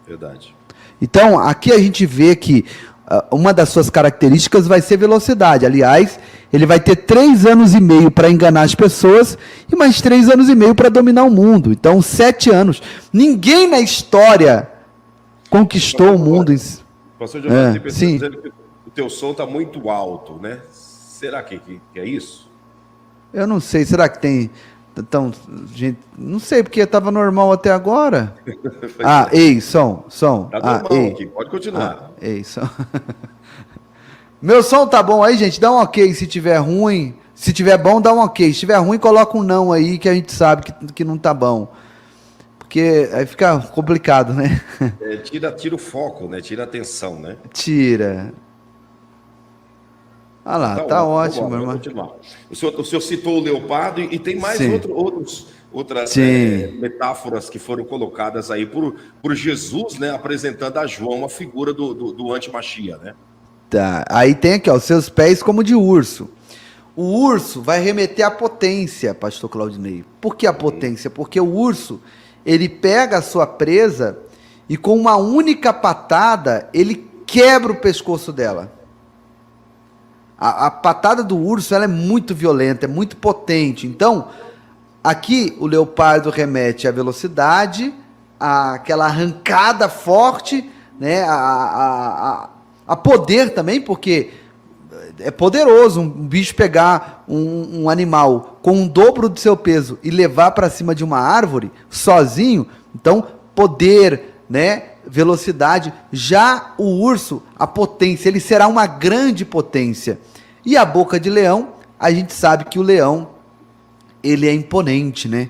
Verdade. Então, aqui a gente vê que uma das suas características vai ser velocidade. Aliás, ele vai ter 3 anos e meio para enganar as pessoas e mais 3 anos e meio para dominar o mundo. Então, 7 anos. Ninguém na história conquistou o mundo. Pastor Giovanni, tem pessoas dizendo que o teu som está muito alto, né? Será que é isso? Eu não sei. Será que tem... Então, gente, não sei, porque estava normal até agora. Ei, som. Tá normal aqui, pode continuar. Ei, som. Meu som tá bom aí, gente? Dá um ok se tiver ruim. Se tiver bom, dá um ok. Se tiver ruim, coloca um não aí, que a gente sabe que não tá bom. Porque aí fica complicado, né? Tira o foco, né? Tira a atenção, né? Tira. Ah lá, tá ótimo, meu irmão. O senhor citou o leopardo e tem mais outras metáforas que foram colocadas aí por Jesus, né? Apresentando a João a figura do anti-Machia, né? Tá, aí tem aqui, ó, os seus pés como de urso. O urso vai remeter à potência, pastor Claudinei. Por que a potência? Porque o urso, ele pega a sua presa e com uma única patada, ele quebra o pescoço dela. A patada do urso, ela é muito violenta, é muito potente. Então, aqui o leopardo remete à velocidade, àquela arrancada forte, né? A poder também, porque é poderoso um bicho pegar um animal com o dobro do seu peso e levar para cima de uma árvore sozinho. Então, poder, né? Velocidade. Já o urso, a potência, ele será uma grande potência. E a boca de leão, a gente sabe que o leão, ele é imponente, né?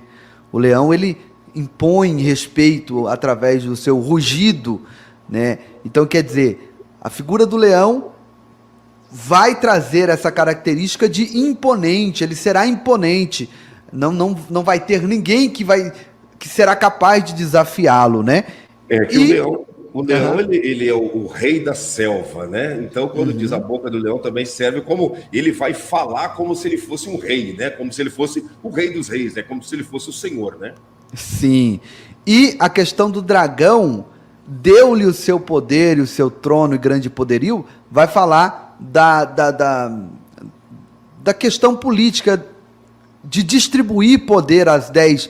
O leão, ele impõe respeito através do seu rugido, né? Então, quer dizer, a figura do leão vai trazer essa característica de imponente, ele será imponente, não vai ter ninguém que será capaz de desafiá-lo, né? O leão, ele é o rei da selva, né? Então, quando diz a boca do leão, também serve como... Ele vai falar como se ele fosse um rei, né? Como se ele fosse o rei dos reis, né? Como se ele fosse o senhor, né? Sim. E a questão do dragão, deu-lhe o seu poder e o seu trono e grande poderio, vai falar da questão política, de distribuir poder às 10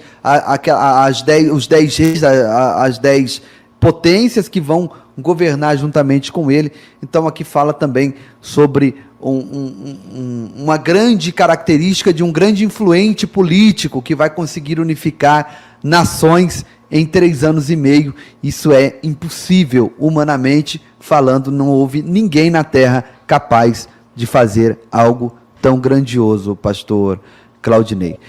reis, às 10 potências que vão governar juntamente com ele. Então aqui fala também sobre uma grande característica de um grande influente político que vai conseguir unificar nações em 3 anos e meio. Isso é impossível, humanamente falando. Não houve ninguém na Terra capaz de fazer algo tão grandioso, pastor Claudinei.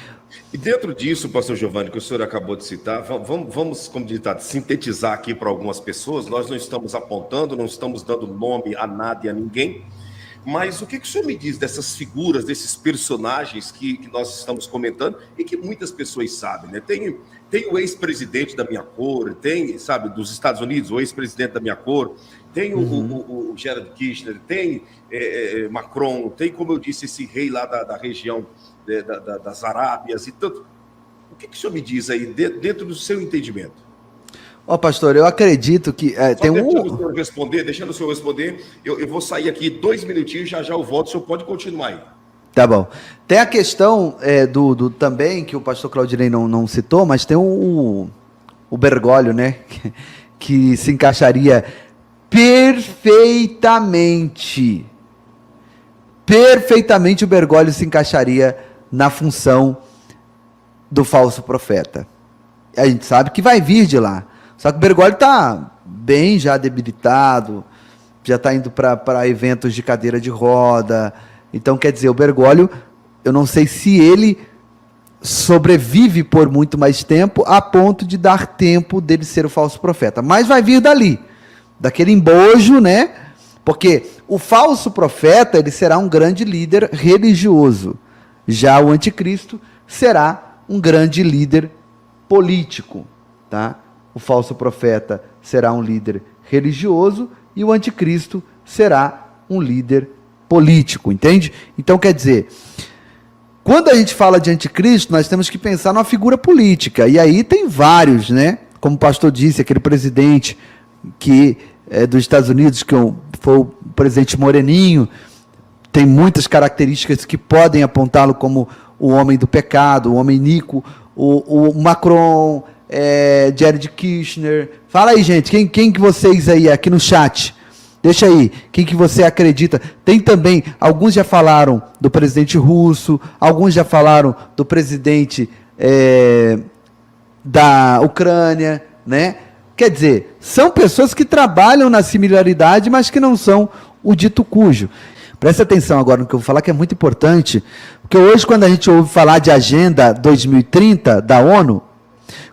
E dentro disso, pastor Giovanni, que o senhor acabou de citar, vamos como ditado, sintetizar aqui para algumas pessoas. Nós não estamos apontando, não estamos dando nome a nada e a ninguém, mas o que o senhor me diz dessas figuras, desses personagens que nós estamos comentando e que muitas pessoas sabem, né? Tem o ex-presidente da minha cor, tem, sabe, dos Estados Unidos, o ex-presidente da minha cor, tem o Jared Kushner, tem Macron, tem, como eu disse, esse rei lá da região das Arábias e tanto. O que o senhor me diz aí, dentro do seu entendimento? Ó, pastor, eu acredito que tem deixando o senhor responder, eu vou sair aqui 2 minutinhos, já eu volto, o senhor pode continuar aí. Tá bom. Tem a questão também, que o pastor Claudinei não citou, mas tem o Bergoglio, né? Que se encaixaria perfeitamente o Bergoglio se encaixaria na função do falso profeta. A gente sabe que vai vir de lá. Só que o Bergoglio está bem já debilitado, já está indo para eventos de cadeira de roda. Então, quer dizer, o Bergoglio, eu não sei se ele sobrevive por muito mais tempo, a ponto de dar tempo dele ser o falso profeta. Mas vai vir dali, daquele embojo, né? Porque o falso profeta, ele será um grande líder religioso. Já o anticristo será um grande líder político, tá? O falso profeta será um líder religioso e o anticristo será um líder político, entende? Então, quer dizer, quando a gente fala de anticristo, nós temos que pensar numa figura política, e aí tem vários, né? Como o pastor disse, aquele presidente que dos Estados Unidos, que foi o presidente Moreninho, tem muitas características que podem apontá-lo como o homem do pecado, o homem iníquo, o Macron, Jared Kushner. Fala aí, gente, quem que vocês aí, aqui no chat, deixa aí, quem que você acredita? Tem também, alguns já falaram do presidente russo, alguns já falaram do presidente da Ucrânia, né? Quer dizer, são pessoas que trabalham na similaridade, mas que não são o dito cujo. Presta atenção agora no que eu vou falar, que é muito importante, porque hoje, quando a gente ouve falar de Agenda 2030 da ONU,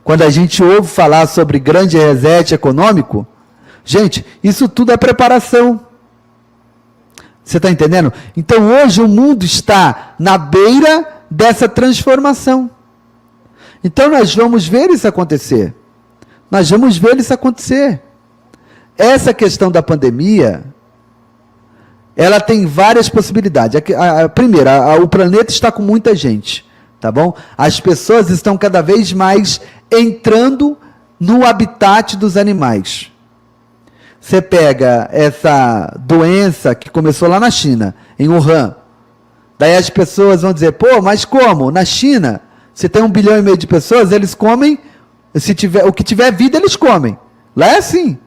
quando a gente ouve falar sobre grande reset econômico, gente, isso tudo é preparação. Você está entendendo? Então, hoje, o mundo está na beira dessa transformação. Então, nós vamos ver isso acontecer. Nós vamos ver isso acontecer. Essa questão da pandemia, ela tem várias possibilidades. Primeiro, o planeta está com muita gente, tá bom? As pessoas estão cada vez mais entrando no habitat dos animais. Você pega essa doença que começou lá na China, em Wuhan. Daí as pessoas vão dizer, pô, mas como? Na China, você tem 1,5 bilhão de pessoas, eles comem, o que tiver vida, eles comem. Lá é assim.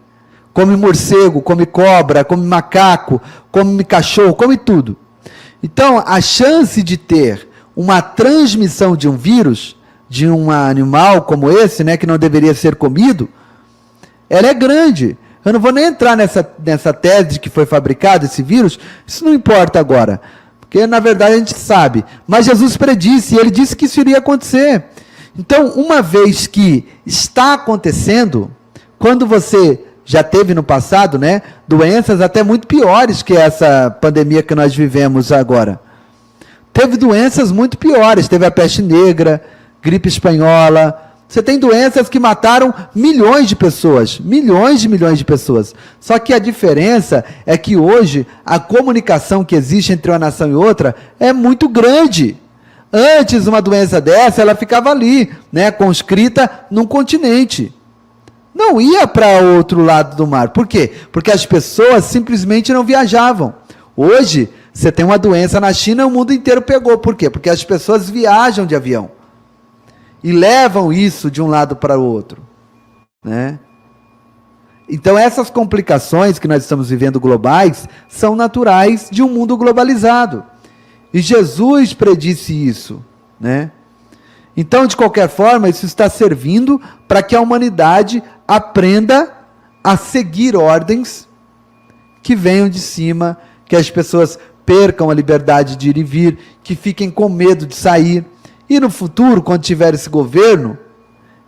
Come morcego, come cobra, come macaco, come cachorro, come tudo. Então, a chance de ter uma transmissão de um vírus, de um animal como esse, né, que não deveria ser comido, ela é grande. Eu não vou nem entrar nessa tese de que foi fabricado esse vírus, isso não importa agora, porque na verdade a gente sabe. Mas Jesus predisse, e ele disse que isso iria acontecer. Então, uma vez que está acontecendo, quando você já teve no passado, né, doenças até muito piores que essa pandemia que nós vivemos agora. Teve doenças muito piores, teve a peste negra, gripe espanhola. Você tem doenças que mataram milhões de pessoas, milhões de pessoas. Só que a diferença é que hoje a comunicação que existe entre uma nação e outra é muito grande. Antes, uma doença dessa, ela ficava ali, né, conscrita num continente. Não ia para outro lado do mar. Por quê? Porque as pessoas simplesmente não viajavam. Hoje, você tem uma doença na China, o mundo inteiro pegou. Por quê? Porque as pessoas viajam de avião. E levam isso de um lado para o outro. Né? Então essas complicações que nós estamos vivendo globais são naturais de um mundo globalizado. E Jesus predisse isso, né? Então, de qualquer forma, isso está servindo para que a humanidade aprenda a seguir ordens que venham de cima, que as pessoas percam a liberdade de ir e vir, que fiquem com medo de sair. E no futuro, quando tiver esse governo,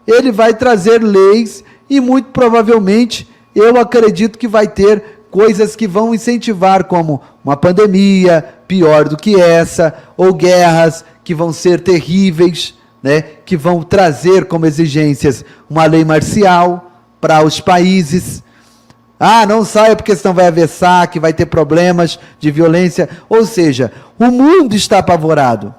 ele vai trazer leis e muito provavelmente eu acredito que vai ter coisas que vão incentivar, como uma pandemia pior do que essa, ou guerras que vão ser terríveis, né, que vão trazer como exigências uma lei marcial para os países. Ah, não saia porque senão vai haver saque, vai ter problemas de violência. Ou seja, o mundo está apavorado.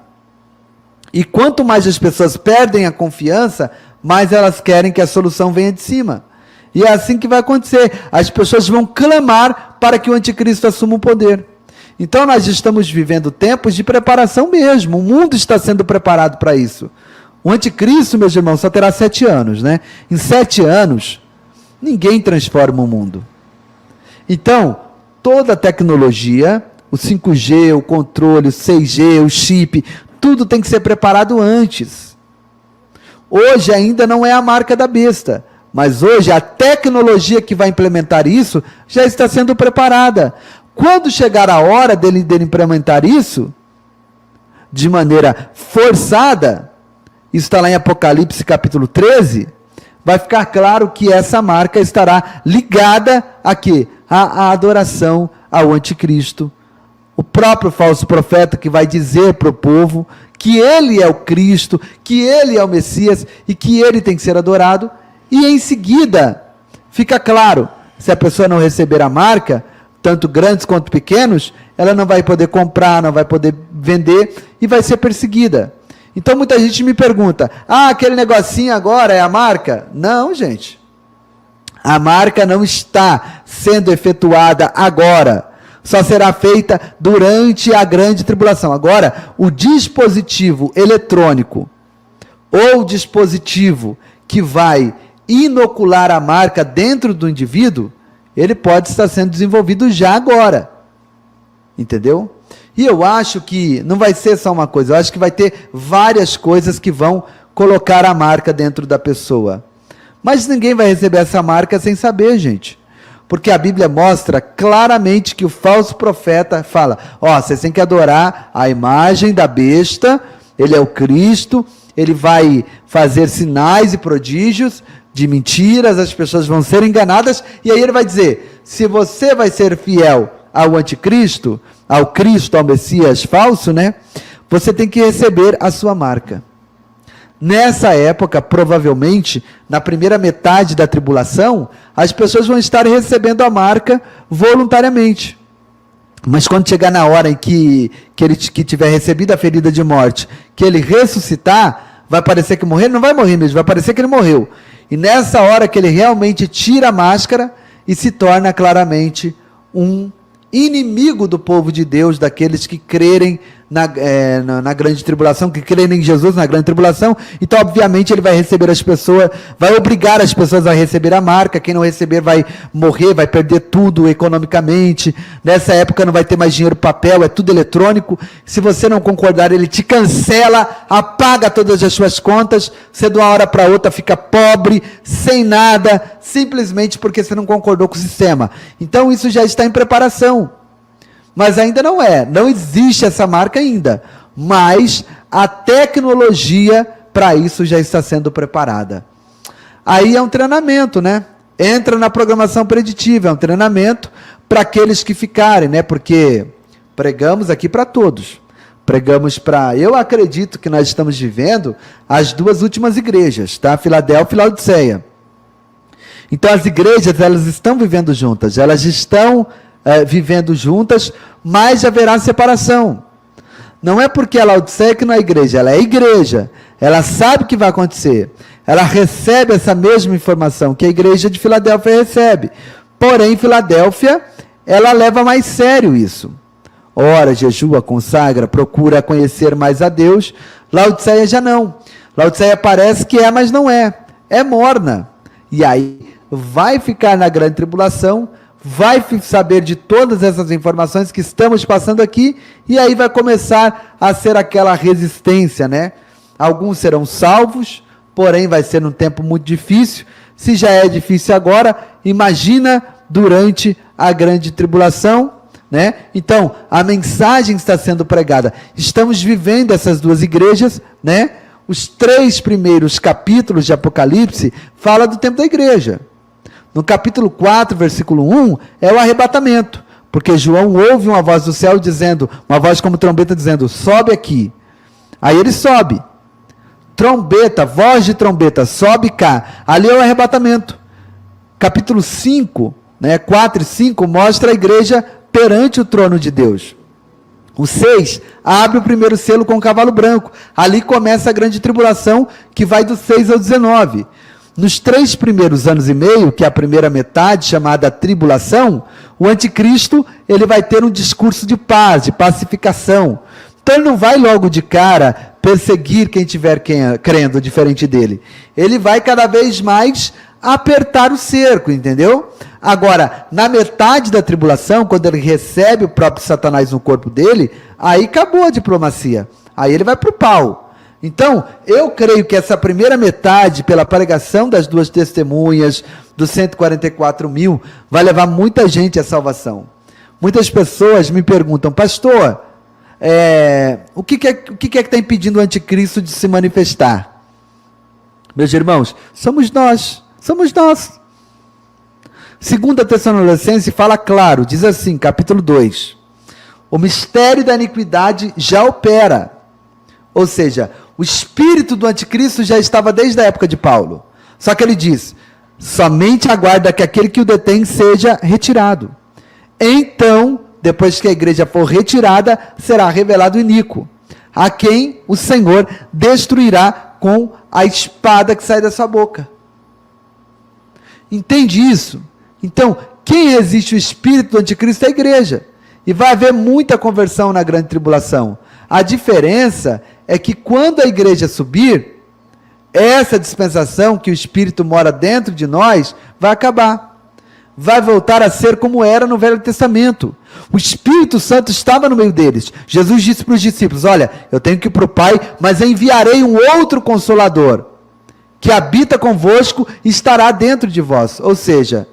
E quanto mais as pessoas perdem a confiança, mais elas querem que a solução venha de cima. E é assim que vai acontecer. As pessoas vão clamar para que o anticristo assuma o poder. Então nós estamos vivendo tempos de preparação mesmo. O mundo está sendo preparado para isso. O anticristo, meus irmãos, só terá 7 anos, né? Em 7 anos, ninguém transforma o mundo. Então, toda a tecnologia, o 5G, o controle, o 6G, o chip, tudo tem que ser preparado antes. Hoje ainda não é a marca da besta, mas hoje a tecnologia que vai implementar isso já está sendo preparada. Quando chegar a hora dele implementar isso, de maneira forçada, isso está lá em Apocalipse capítulo 13, vai ficar claro que essa marca estará ligada a quê? A adoração ao anticristo. O próprio falso profeta que vai dizer para o povo que ele é o Cristo, que ele é o Messias e que ele tem que ser adorado. E em seguida, fica claro, se a pessoa não receber a marca, tanto grandes quanto pequenos, ela não vai poder comprar, não vai poder vender e vai ser perseguida. Então muita gente me pergunta, aquele negocinho agora é a marca? Não, gente. A marca não está sendo efetuada agora. Só será feita durante a grande tribulação. Agora, o dispositivo eletrônico ou dispositivo que vai inocular a marca dentro do indivíduo, ele pode estar sendo desenvolvido já agora. Entendeu? E eu acho que não vai ser só uma coisa, eu acho que vai ter várias coisas que vão colocar a marca dentro da pessoa. Mas ninguém vai receber essa marca sem saber, gente. Porque a Bíblia mostra claramente que o falso profeta fala, vocês têm que adorar a imagem da besta, ele é o Cristo, ele vai fazer sinais e prodígios de mentiras, as pessoas vão ser enganadas, e aí ele vai dizer, se você vai ser fiel ao anticristo, ao Cristo, ao Messias falso, né? Você tem que receber a sua marca. Nessa época, provavelmente, na primeira metade da tribulação, as pessoas vão estar recebendo a marca voluntariamente. Mas quando chegar na hora em que ele tiver recebido a ferida de morte, que ele ressuscitar, vai parecer que morreu, ele não vai morrer mesmo, vai parecer que ele morreu. E nessa hora que ele realmente tira a máscara e se torna claramente um inimigo do povo de Deus, daqueles que crerem na grande tribulação, que crerem em Jesus na grande tribulação. Então obviamente ele vai receber as pessoas, vai obrigar as pessoas a receber a marca. Quem não receber vai morrer, vai perder tudo economicamente. Nessa época não vai ter mais dinheiro papel, é tudo eletrônico. Se você não concordar, ele te cancela, apaga todas as suas contas, você de uma hora para outra fica pobre, sem nada, simplesmente porque você não concordou com o sistema. Então isso já está em preparação. Mas ainda não existe essa marca ainda, mas a tecnologia para isso já está sendo preparada. Aí é um treinamento, né? Entra na programação preditiva, é um treinamento para aqueles que ficarem, né? Porque pregamos aqui para todos, eu acredito que nós estamos vivendo as 2 últimas igrejas, tá? Filadélfia e Laodiceia. Então as igrejas, elas estão vivendo juntas, elas estão vivendo juntas, mas haverá separação. Não é porque a Laodiceia que não é igreja, ela é igreja, ela sabe o que vai acontecer, ela recebe essa mesma informação que a igreja de Filadélfia recebe, porém Filadélfia, ela leva mais sério isso, ora, jejua, consagra, procura conhecer mais a Deus. Laodiceia já não, Laodiceia parece que é, mas não é morna, e aí vai ficar na grande tribulação, vai saber de todas essas informações que estamos passando aqui, e aí vai começar a ser aquela resistência, né? Alguns serão salvos, porém vai ser um tempo muito difícil. Se já é difícil agora, imagina durante a grande tribulação, né? Então, a mensagem está sendo pregada. Estamos vivendo essas duas igrejas, né? Os 3 primeiros capítulos de Apocalipse falam do tempo da igreja. No capítulo 4, versículo 1, é o arrebatamento, porque João ouve uma voz do céu dizendo, uma voz como trombeta dizendo, sobe aqui. Aí ele sobe. Trombeta, voz de trombeta, sobe cá. Ali é o arrebatamento. Capítulo 5, 4 e 5, mostra a igreja perante o trono de Deus. O 6 abre o primeiro selo com o cavalo branco. Ali começa a grande tribulação, que vai do 6 ao 19. Nos 3 primeiros anos e meio, que é a primeira metade, chamada tribulação, o anticristo ele vai ter um discurso de paz, de pacificação. Então ele não vai logo de cara perseguir quem estiver crendo diferente dele. Ele vai cada vez mais apertar o cerco, entendeu? Agora, na metade da tribulação, quando ele recebe o próprio Satanás no corpo dele, aí acabou a diplomacia. Aí ele vai para o pau. Então, eu creio que essa primeira metade, pela pregação das 2 testemunhas, dos 144 mil, vai levar muita gente à salvação. Muitas pessoas me perguntam, pastor, o que está impedindo o anticristo de se manifestar? Meus irmãos, somos nós. 2 Tessalonicenses fala claro, diz assim, capítulo 2, o mistério da iniquidade já opera, ou seja, o espírito do anticristo já estava desde a época de Paulo, só que ele diz, somente aguarda que aquele que o detém seja retirado, então, depois que a igreja for retirada, será revelado o iníquo, a quem o Senhor destruirá com a espada que sai da sua boca. Entende isso? Então, quem resiste o espírito do anticristo é a igreja. E vai haver muita conversão na grande tribulação. A diferença é que quando a igreja subir, essa dispensação que o espírito mora dentro de nós, vai acabar. Vai voltar a ser como era no Velho Testamento. O Espírito Santo estava no meio deles. Jesus disse para os discípulos, olha, eu tenho que ir para o Pai, mas enviarei um outro Consolador, que habita convosco e estará dentro de vós. Ou seja,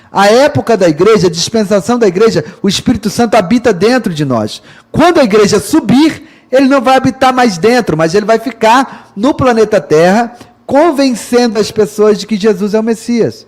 a época da igreja, a dispensação da igreja, o Espírito Santo habita dentro de nós. Quando a igreja subir, ele não vai habitar mais dentro, mas ele vai ficar no planeta Terra, convencendo as pessoas de que Jesus é o Messias.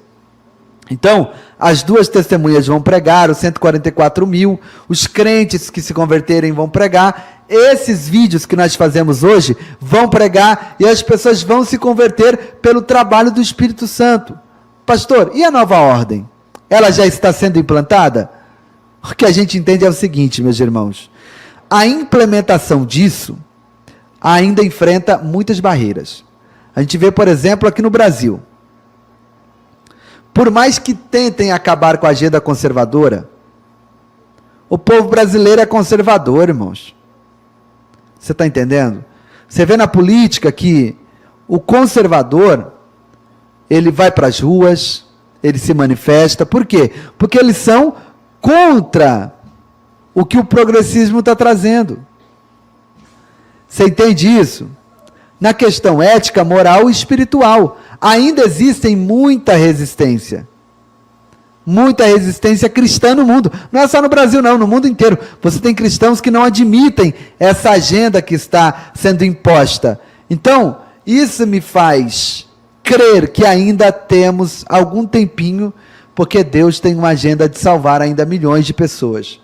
Então, as 2 testemunhas vão pregar, os 144 mil, os crentes que se converterem vão pregar, esses vídeos que nós fazemos hoje vão pregar e as pessoas vão se converter pelo trabalho do Espírito Santo. Pastor, e a nova ordem? Ela já está sendo implantada? O que a gente entende é o seguinte, meus irmãos, a implementação disso ainda enfrenta muitas barreiras. A gente vê, por exemplo, aqui no Brasil, por mais que tentem acabar com a agenda conservadora, o povo brasileiro é conservador, irmãos. Você está entendendo? Você vê na política que o conservador, ele vai para as ruas, ele se manifesta. Por quê? Porque eles são contra o que o progressismo está trazendo. Você entende isso? Na questão ética, moral e espiritual, ainda existem muita resistência cristã no mundo, não é só no Brasil não, no mundo inteiro, você tem cristãos que não admitem essa agenda que está sendo imposta, então, isso me faz crer que ainda temos algum tempinho, porque Deus tem uma agenda de salvar ainda milhões de pessoas.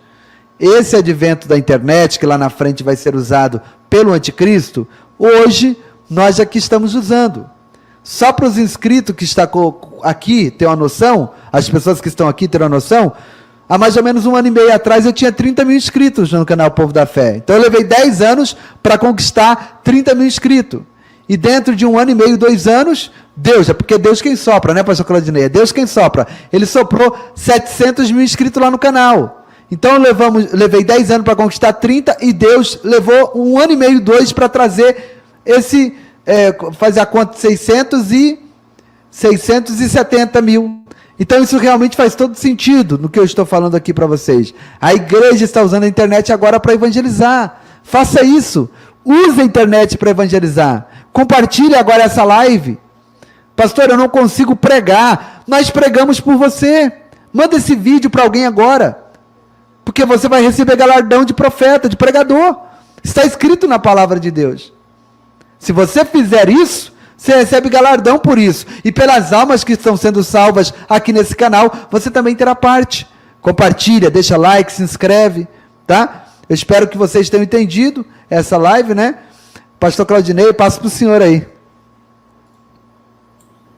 Esse advento da internet, que lá na frente vai ser usado pelo anticristo, hoje nós aqui estamos usando. Só para os inscritos que estão aqui ter uma noção, as pessoas que estão aqui terem uma noção, há mais ou menos 1 ano e meio atrás eu tinha 30 mil inscritos no canal Povo da Fé. Então eu levei 10 anos para conquistar 30 mil inscritos. E dentro de 1 ano e meio, 2 anos, Deus, é porque é Deus quem sopra, né, pastor Claudinei? É Deus quem sopra. Ele soprou 700 mil inscritos lá no canal. Então levei 10 anos para conquistar 30 e Deus levou 1 ano e meio, 2 para trazer fazer a conta de 670 mil. Então isso realmente faz todo sentido no que eu estou falando aqui para vocês. A igreja está usando a internet agora para evangelizar. Faça isso. Use a internet para evangelizar. Compartilhe agora essa live. Pastor, eu não consigo pregar. Nós pregamos por você. Manda esse vídeo para alguém agora. Porque você vai receber galardão de profeta, de pregador. Está escrito na palavra de Deus. Se você fizer isso, você recebe galardão por isso. E pelas almas que estão sendo salvas aqui nesse canal, você também terá parte. Compartilha, deixa like, se inscreve, tá? Eu espero que vocês tenham entendido essa live, né? Pastor Claudinei, passo para o senhor aí.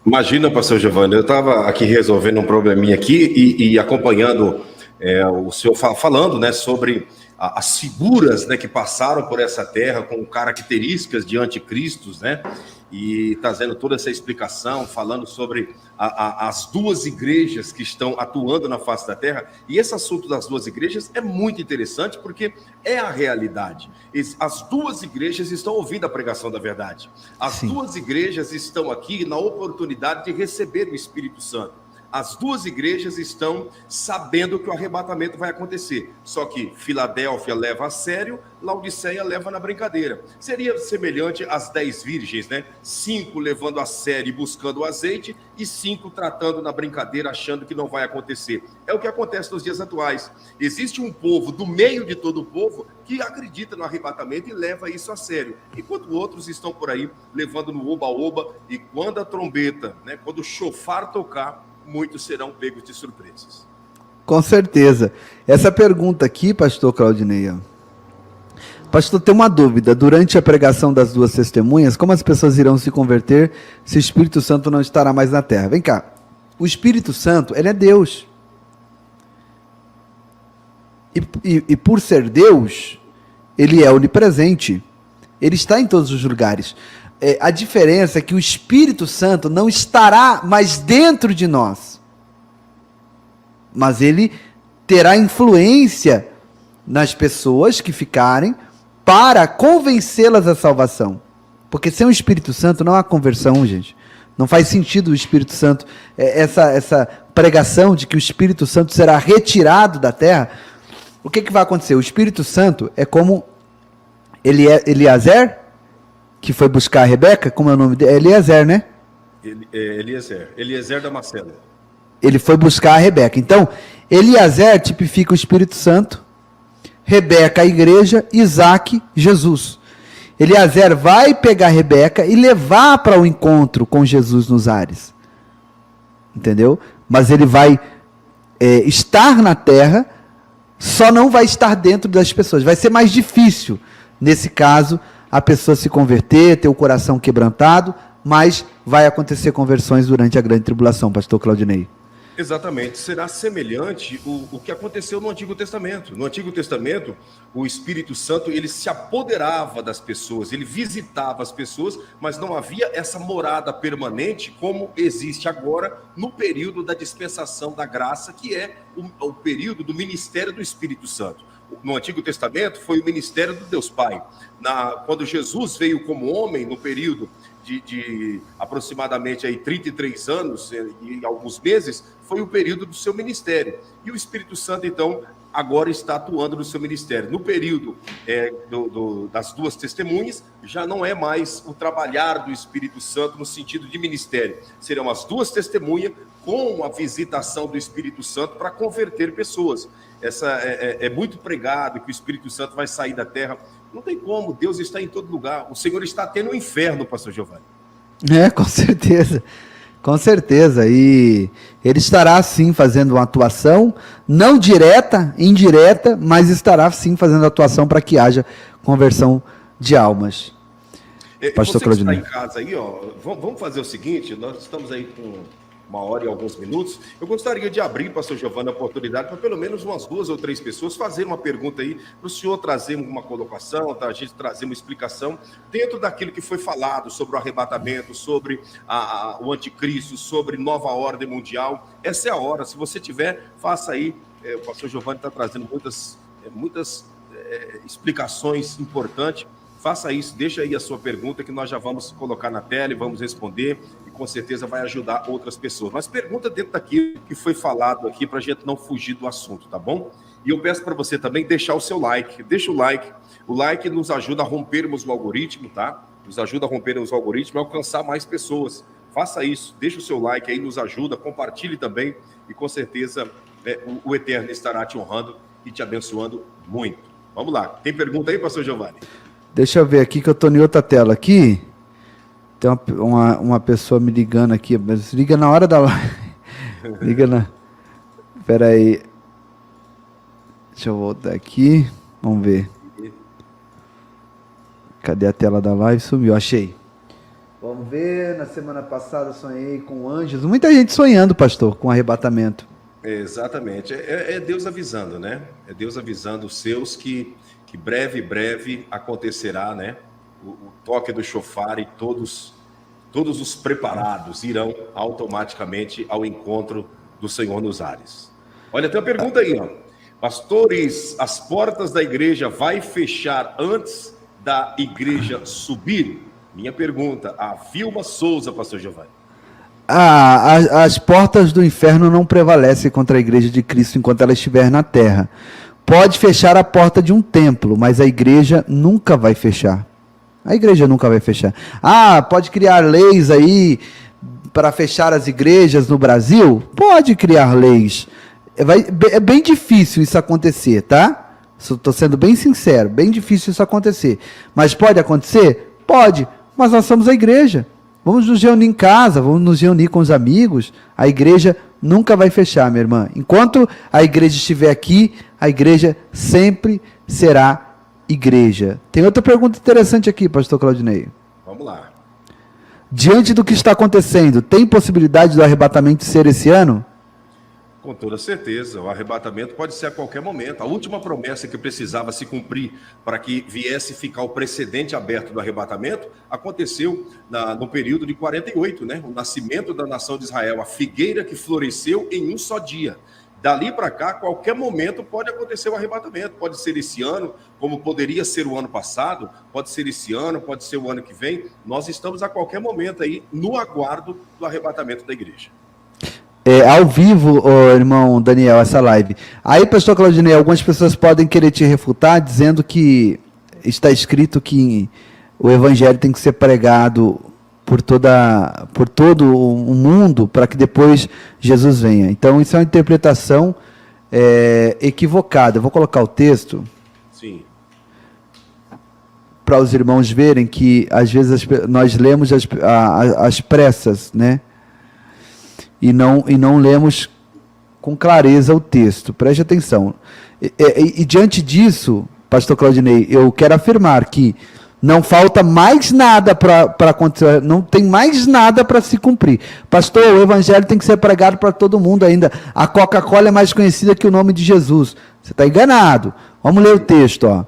Imagina, pastor Giovanni, eu estava aqui resolvendo um probleminha aqui e acompanhando o senhor falando, né, sobre as figuras, né, que passaram por essa terra com características de anticristos, né, e trazendo toda essa explicação, falando sobre as duas igrejas que estão atuando na face da terra. E esse assunto das duas igrejas é muito interessante porque é a realidade. As duas igrejas estão ouvindo a pregação da verdade. As duas igrejas estão aqui na oportunidade de receber o Espírito Santo. As duas igrejas estão sabendo que o arrebatamento vai acontecer. Só que Filadélfia leva a sério, Laodiceia leva na brincadeira. Seria semelhante às 10 virgens, né? 5 levando a sério e buscando o azeite, e 5 tratando na brincadeira, achando que não vai acontecer. É o que acontece nos dias atuais. Existe um povo, do meio de todo o povo, que acredita no arrebatamento e leva isso a sério. Enquanto outros estão por aí, levando no oba-oba, e quando a trombeta, né, quando o chofar tocar, muitos serão pegos de surpresas. Com certeza. Essa pergunta aqui, pastor Claudinei, pastor, tem uma dúvida. Durante a pregação das duas testemunhas, como as pessoas irão se converter se o Espírito Santo não estará mais na terra? Vem cá. O Espírito Santo, ele é Deus. E por ser Deus, ele é onipresente. Ele está em todos os lugares. A diferença é que o Espírito Santo não estará mais dentro de nós, mas ele terá influência nas pessoas que ficarem para convencê-las à salvação. Porque sem o Espírito Santo não há conversão, gente. Não faz sentido o Espírito Santo, essa pregação de que o Espírito Santo será retirado da terra. O que vai acontecer? O Espírito Santo é como Eliezer, que foi buscar a Rebeca, como é o nome dele? Eliezer, né? Eliezer da Macela. Ele foi buscar a Rebeca. Então, Eliezer tipifica o Espírito Santo, Rebeca a igreja, Isaac, Jesus. Eliezer vai pegar a Rebeca e levar para o encontro com Jesus nos ares. Entendeu? Mas ele vai estar na terra, só não vai estar dentro das pessoas. Vai ser mais difícil, nesse caso, a pessoa se converter, ter o coração quebrantado, mas vai acontecer conversões durante a grande tribulação, pastor Claudinei. Exatamente, será semelhante o que aconteceu no Antigo Testamento. No Antigo Testamento, o Espírito Santo, ele se apoderava das pessoas, ele visitava as pessoas, mas não havia essa morada permanente como existe agora no período da dispensação da graça, que é o período do ministério do Espírito Santo. No Antigo Testamento foi o ministério do Deus Pai. Quando Jesus veio como homem, no período de aproximadamente 33 anos e alguns meses, foi o período do seu ministério. E o Espírito Santo, então, agora está atuando no seu ministério. No período das duas testemunhas, já não é mais o trabalhar do Espírito Santo no sentido de ministério. Serão as duas testemunhas com a visitação do Espírito Santo para converter pessoas. É muito pregado que o Espírito Santo vai sair da terra. Não tem como, Deus está em todo lugar. O Senhor está até no inferno, pastor Giovanni. Com certeza. Com certeza. E ele estará sim fazendo uma atuação, não direta, indireta, mas estará sim fazendo atuação para que haja conversão de almas. Pastor Claudinei. Você que está em casa aí, vamos fazer o seguinte, nós estamos aí com 1 hora e alguns minutos. Eu gostaria de abrir, pastor Giovanni, a oportunidade para pelo menos umas 2 ou 3 pessoas fazerem uma pergunta aí, para o senhor trazer uma colocação, para a gente trazer uma explicação dentro daquilo que foi falado sobre o arrebatamento, sobre o anticristo, sobre nova ordem mundial. Essa é a hora. Se você tiver, faça aí. O pastor Giovanni está trazendo muitas explicações importantes. Faça isso, deixa aí a sua pergunta que nós já vamos colocar na tela e vamos responder. E com certeza vai ajudar outras pessoas. Mas pergunta dentro daquilo que foi falado aqui, para a gente não fugir do assunto, tá bom? E eu peço para você também deixar o seu like. Deixa o like. O like nos ajuda a rompermos o algoritmo, tá? Nos ajuda a rompermos o algoritmo e alcançar mais pessoas. Faça isso, deixa o seu like aí, nos ajuda, compartilhe também e com certeza o Eterno estará te honrando e te abençoando muito. Vamos lá. Tem pergunta aí, pastor Giovanni? Deixa eu ver aqui que eu estou em outra tela aqui. Tem uma pessoa me ligando aqui, mas liga na hora da live. Liga na... Espera aí. Deixa eu voltar aqui. Vamos ver. Cadê a tela da live? Sumiu, achei. Vamos ver, na semana passada sonhei com anjos. Muita gente sonhando, pastor, com arrebatamento. Exatamente. É Deus avisando, né? É Deus avisando os seus que breve acontecerá, né? O toque do chofar e todos os preparados irão automaticamente ao encontro do Senhor nos ares. Olha, tem uma pergunta aí, ó. Pastores, as portas da igreja vai fechar antes da igreja subir? Minha pergunta, a Vilma Souza, pastor Giovanni. As portas do inferno não prevalecem contra a igreja de Cristo enquanto ela estiver na terra. Pode fechar a porta de um templo, mas a igreja nunca vai fechar. A igreja nunca vai fechar. Pode criar leis aí para fechar as igrejas no Brasil? Pode criar leis. É bem difícil isso acontecer, tá? Estou sendo bem sincero, bem difícil isso acontecer. Mas pode acontecer? Pode. Mas nós somos a igreja. Vamos nos reunir em casa, vamos nos reunir com os amigos. A igreja nunca vai fechar, minha irmã. Enquanto a igreja estiver aqui, a igreja sempre será igreja. Tem outra pergunta interessante aqui, pastor Claudinei. Vamos lá. Diante do que está acontecendo, tem possibilidade do arrebatamento ser esse ano? Com toda certeza, o arrebatamento pode ser a qualquer momento. A última promessa que precisava se cumprir para que viesse ficar o precedente aberto do arrebatamento aconteceu no período de 48, né? O nascimento da nação de Israel, a figueira que floresceu em um só dia. Dali para cá, a qualquer momento pode acontecer o arrebatamento. Pode ser esse ano, como poderia ser o ano passado, pode ser esse ano, pode ser o ano que vem. Nós estamos a qualquer momento aí no aguardo do arrebatamento da igreja. Ao vivo, irmão Daniel, essa live. Aí, pastor Claudinei, algumas pessoas podem querer te refutar, dizendo que está escrito que o evangelho tem que ser pregado por todo o mundo, para que depois Jesus venha. Então, isso é uma interpretação equivocada. Eu vou colocar o texto. Sim. Para os irmãos verem que, às vezes, nós lemos as pressas, né? E não lemos com clareza o texto. Preste atenção. E diante disso, pastor Claudinei, eu quero afirmar que não falta mais nada para acontecer, não tem mais nada para se cumprir. Pastor, o evangelho tem que ser pregado para todo mundo ainda. A Coca-Cola é mais conhecida que o nome de Jesus. Você está enganado. Vamos ler o texto, ó.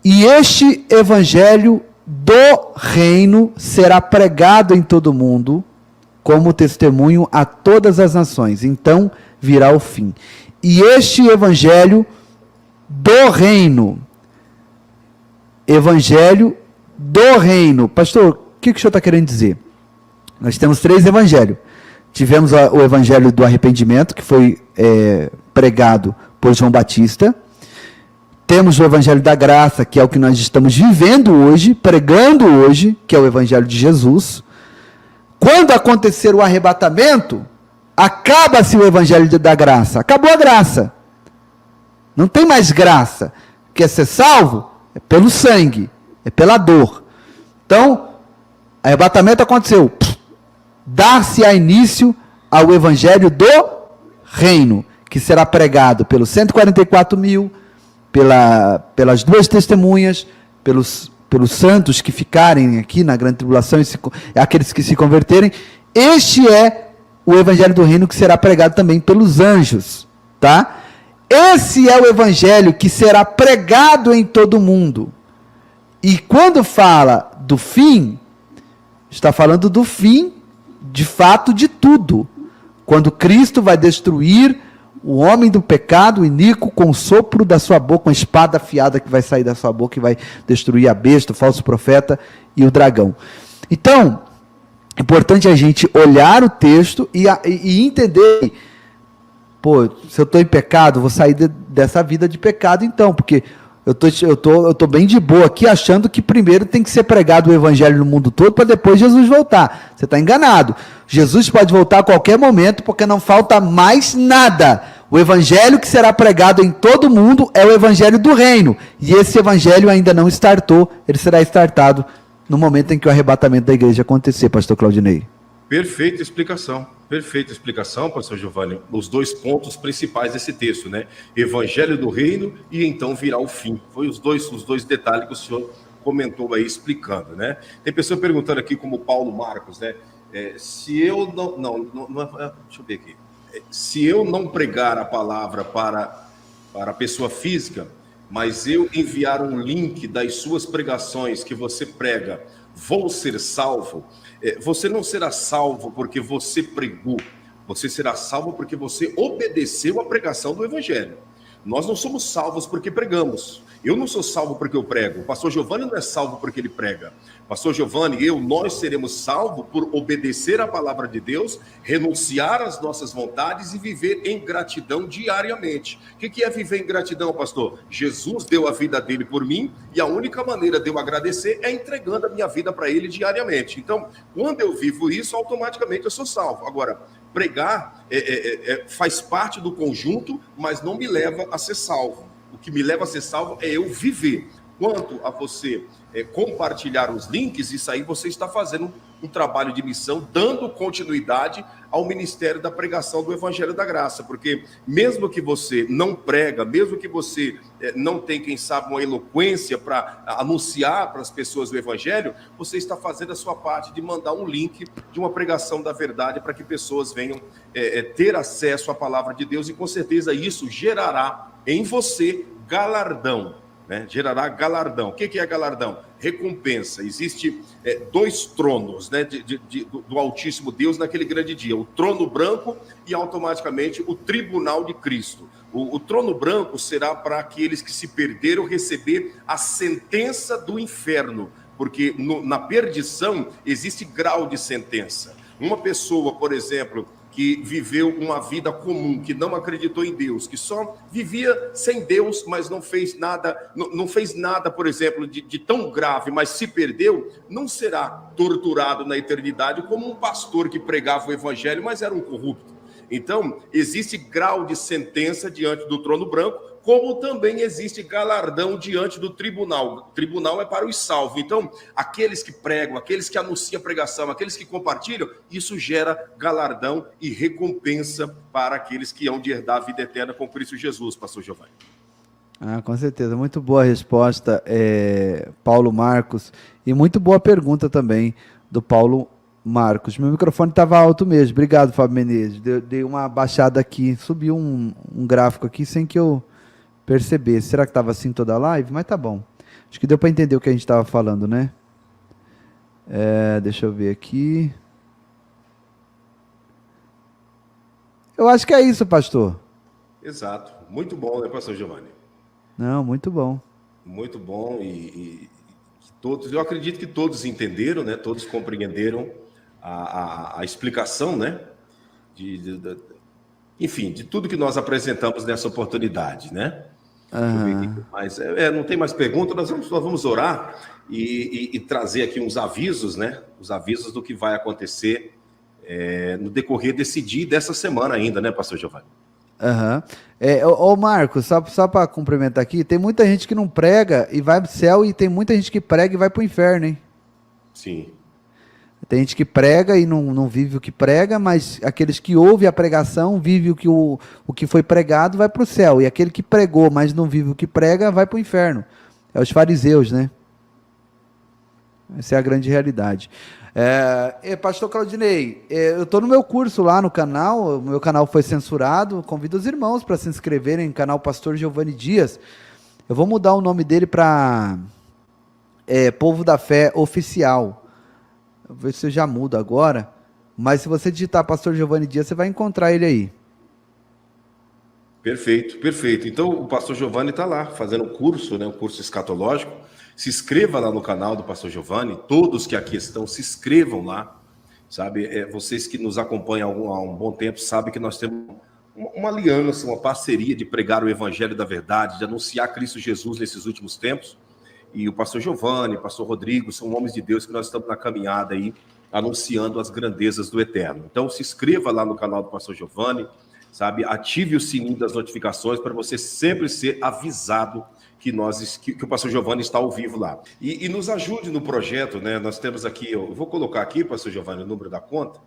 E este evangelho do reino será pregado em todo mundo, como testemunho a todas as nações. Então virá o fim. E este evangelho do reino. Evangelho do reino. Pastor, o que o senhor está querendo dizer? Nós temos 3 evangelhos. Tivemos o evangelho do arrependimento, que foi pregado por João Batista. Temos o evangelho da graça, que é o que nós estamos vivendo hoje, pregando hoje, que é o evangelho de Jesus. Quando acontecer o arrebatamento, acaba-se o evangelho da graça. Acabou a graça. Não tem mais graça. Quer ser salvo? É pelo sangue. É pela dor. Então, arrebatamento aconteceu. Dar-se-á início ao evangelho do reino, que será pregado pelos 144 mil, pelas 2 testemunhas, pelos santos que ficarem aqui na grande tribulação, aqueles que se converterem. Este é o evangelho do reino que será pregado também pelos anjos, tá? Esse é o evangelho que será pregado em todo o mundo. E quando fala do fim, está falando do fim, de fato, de tudo. Quando Cristo vai destruir o homem do pecado, o iníquo, com o sopro da sua boca, uma espada afiada que vai sair da sua boca e vai destruir a besta, o falso profeta e o dragão. Então, É importante a gente olhar o texto e entender, pô, se eu estou em pecado, vou sair dessa vida de pecado então, porque eu tô bem de boa aqui, achando que primeiro tem que ser pregado o evangelho no mundo todo para depois Jesus voltar. Você está enganado. Jesus pode voltar a qualquer momento, porque não falta mais nada. O evangelho que será pregado em todo o mundo é o evangelho do reino. E esse evangelho ainda não startou, ele será startado no momento em que o arrebatamento da igreja acontecer, pastor Claudinei. Perfeita explicação, pastor Giovanni. Os dois pontos principais desse texto, né? Evangelho do reino e então virá o fim. Foi os dois detalhes que o senhor comentou aí, explicando, né? Tem pessoa perguntando aqui, como Paulo Marcos, né? Se eu deixa eu ver aqui. Se eu não pregar a palavra para a pessoa física, mas eu enviar um link das suas pregações que você prega, vou ser salvo? Você não será salvo porque você pregou, você será salvo porque você obedeceu à pregação do evangelho. Nós não somos salvos porque pregamos. Eu não sou salvo porque eu prego. O pastor Giovanni não é salvo porque ele prega. Pastor Giovanni, nós seremos salvos por obedecer à palavra de Deus, renunciar às nossas vontades e viver em gratidão diariamente. O que é viver em gratidão, pastor? Jesus deu a vida dele por mim e a única maneira de eu agradecer é entregando a minha vida para ele diariamente. Então, quando eu vivo isso, automaticamente eu sou salvo. Agora, pregar faz parte do conjunto, mas não me leva a ser salvo. O que me leva a ser salvo é eu viver. Quanto a você compartilhar os links, isso aí você está fazendo um trabalho de missão, dando continuidade ao ministério da pregação do Evangelho da Graça, porque mesmo que você não prega, mesmo que você não tem, quem sabe, uma eloquência para anunciar para as pessoas o Evangelho, você está fazendo a sua parte de mandar um link de uma pregação da verdade para que pessoas venham ter acesso à palavra de Deus, e com certeza isso gerará em você galardão. Né? Gerará galardão. O que é galardão? Recompensa. Existe dois tronos, né, do Altíssimo Deus naquele grande dia. O trono branco e automaticamente o tribunal de Cristo. O trono branco será para aqueles que se perderam receber a sentença do inferno, porque na perdição existe grau de sentença. Uma pessoa, por exemplo, que viveu uma vida comum, que não acreditou em Deus, que só vivia sem Deus, mas não fez nada, por exemplo, de tão grave, mas se perdeu, não será torturado na eternidade como um pastor que pregava o evangelho, mas era um corrupto. Então, existe grau de sentença diante do trono branco, como também existe galardão diante do tribunal. O tribunal é para os salvos. Então, aqueles que pregam, aqueles que anunciam a pregação, aqueles que compartilham, isso gera galardão e recompensa para aqueles que hão de herdar a vida eterna com Cristo Jesus, pastor Giovanni. Com certeza. Muito boa resposta, Paulo Marcos. E muito boa pergunta também do Paulo Marcos. Meu microfone estava alto mesmo. Obrigado, Fábio Menezes. Dei uma baixada aqui. Subiu um gráfico aqui sem que eu perceber. Será que estava assim toda a live? Mas tá bom. Acho que deu para entender o que a gente estava falando, né? Deixa eu ver aqui. Eu acho que é isso, pastor. Exato. Muito bom, né, pastor Giovanni? Não, muito bom. Muito bom e todos, eu acredito que todos entenderam, né? Todos compreenderam a explicação, né? Enfim, de tudo que nós apresentamos nessa oportunidade, né? Mas não tem mais pergunta, nós vamos orar e trazer aqui uns avisos, né? Os avisos do que vai acontecer no decorrer desse dia e dessa semana ainda, né, pastor Giovanni? Ô Marcos, só para complementar aqui, tem muita gente que não prega e vai pro céu, e tem muita gente que prega e vai pro inferno, hein? Sim. Tem gente que prega e não vive o que prega, mas aqueles que ouvem a pregação, vive o que foi pregado, vai para o céu. E aquele que pregou, mas não vive o que prega, vai para o inferno. É os fariseus, né? Essa é a grande realidade. Pastor Claudinei, eu estou no meu curso lá no canal, o meu canal foi censurado, convido os irmãos para se inscreverem no canal Pastor Giovanni Dias. Eu vou mudar o nome dele para Povo da Fé Oficial. Vou ver se eu já mudo agora, mas se você digitar Pastor Giovanni Dias, você vai encontrar ele aí. Perfeito, perfeito. Então, o pastor Giovanni está lá, fazendo um curso, né, um curso escatológico. Se inscreva lá no canal do pastor Giovanni, todos que aqui estão, se inscrevam lá. sabe? Vocês que nos acompanham há um bom tempo sabem que nós temos uma aliança, uma parceria de pregar o evangelho da verdade, de anunciar Cristo Jesus nesses últimos tempos. E o pastor Giovanni, o pastor Rodrigo, são homens de Deus que nós estamos na caminhada aí, anunciando as grandezas do Eterno. Então, se inscreva lá no canal do pastor Giovanni, sabe? Ative o sininho das notificações para você sempre ser avisado que o pastor Giovanni está ao vivo lá. E nos ajude no projeto, né? Nós temos aqui, eu vou colocar aqui, pastor Giovanni, o número da conta,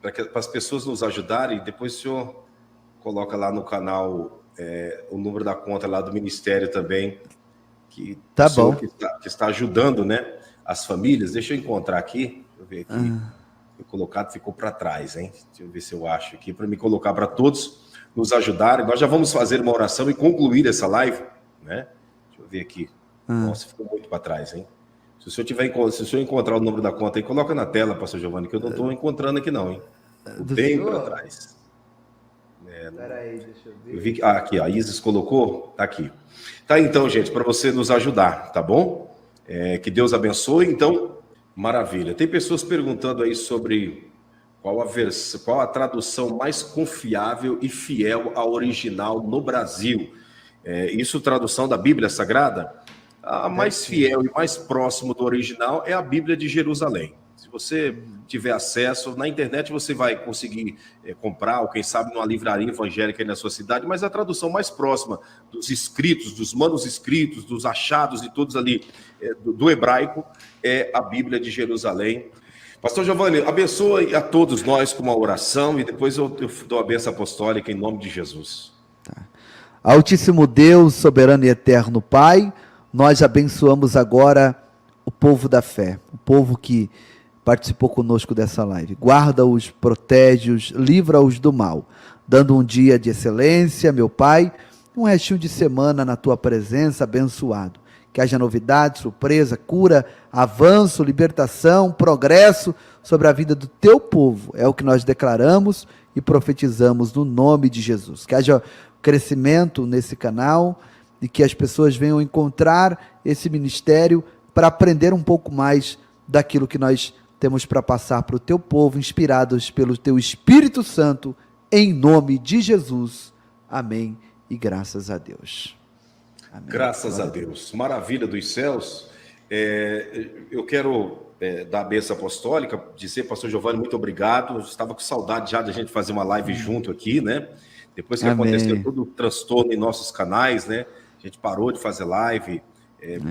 para as pessoas nos ajudarem, depois o senhor coloca lá no canal o número da conta lá do ministério também, que tá bom. Que está ajudando, né, as famílias. Deixa eu encontrar aqui, deixa eu ver aqui. Foi colocado, ficou para trás, hein? Deixa eu ver se eu acho aqui, para me colocar para todos nos ajudarem. Nós já vamos fazer uma oração e concluir essa live, né? Deixa eu ver aqui. Nossa, ficou muito para trás, hein? Se o senhor encontrar o número da conta aí, coloca na tela, pastor Giovanni, que eu não estou encontrando aqui não, hein? Bem para trás. Peraí, deixa eu ver. Eu vi que, aqui, a Isis colocou, tá aqui. Tá, então, gente, para você nos ajudar, tá bom? Que Deus abençoe. Então, maravilha. Tem pessoas perguntando aí sobre qual a tradução mais confiável e fiel ao original no Brasil. Isso, tradução da Bíblia Sagrada? A mais fiel e mais próximo do original é a Bíblia de Jerusalém. Se você tiver acesso, na internet você vai conseguir comprar, ou quem sabe numa livraria evangélica aí na sua cidade, mas a tradução mais próxima dos escritos, dos manuscritos, dos achados de todos ali do hebraico, é a Bíblia de Jerusalém. Pastor Giovanni, abençoe a todos nós com uma oração e depois eu dou a bênção apostólica em nome de Jesus. Tá. Altíssimo Deus, soberano e eterno Pai, nós abençoamos agora o povo da fé, o povo que participou conosco dessa live. Guarda-os, protege-os, livra-os do mal, dando um dia de excelência, meu Pai, um restinho de semana na Tua presença abençoado. Que haja novidade, surpresa, cura, avanço, libertação, progresso sobre a vida do Teu povo. É o que nós declaramos e profetizamos no nome de Jesus. Que haja crescimento nesse canal e que as pessoas venham encontrar esse ministério para aprender um pouco mais daquilo que nós temos para passar para o Teu povo, inspirados pelo Teu Espírito Santo, em nome de Jesus. Amém e graças a Deus. Amém. Graças a Deus. Maravilha dos céus. Eu quero dar a bênção apostólica, dizer, pastor Giovanni, muito obrigado. Eu estava com saudade já de a gente fazer uma live junto aqui, né? Depois que aconteceu todo o transtorno em nossos canais, né? A gente parou de fazer live,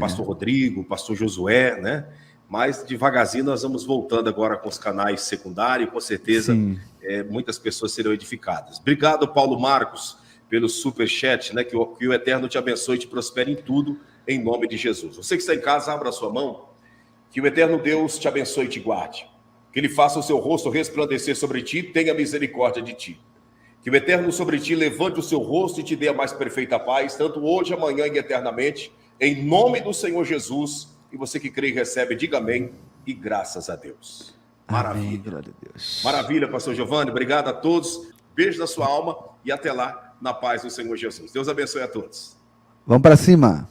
pastor Rodrigo, pastor Josué, né? Mas devagarzinho nós vamos voltando agora com os canais secundários, com certeza muitas pessoas serão edificadas. Obrigado, Paulo Marcos, pelo superchat, né? Que o Eterno te abençoe e te prospere em tudo, em nome de Jesus. Você que está em casa, abra a sua mão, que o Eterno Deus te abençoe e te guarde, que Ele faça o seu rosto resplandecer sobre ti, tenha misericórdia de ti. Que o Eterno sobre ti levante o seu rosto e te dê a mais perfeita paz, tanto hoje, amanhã e eternamente, em nome do Senhor Jesus. E você que crê e recebe, diga amém e graças a Deus. Maravilha. Amém, glória a Deus. Maravilha, pastor Giovanni. Obrigado a todos. Beijo na sua alma e até lá, na paz do Senhor Jesus. Deus abençoe a todos. Vamos para cima.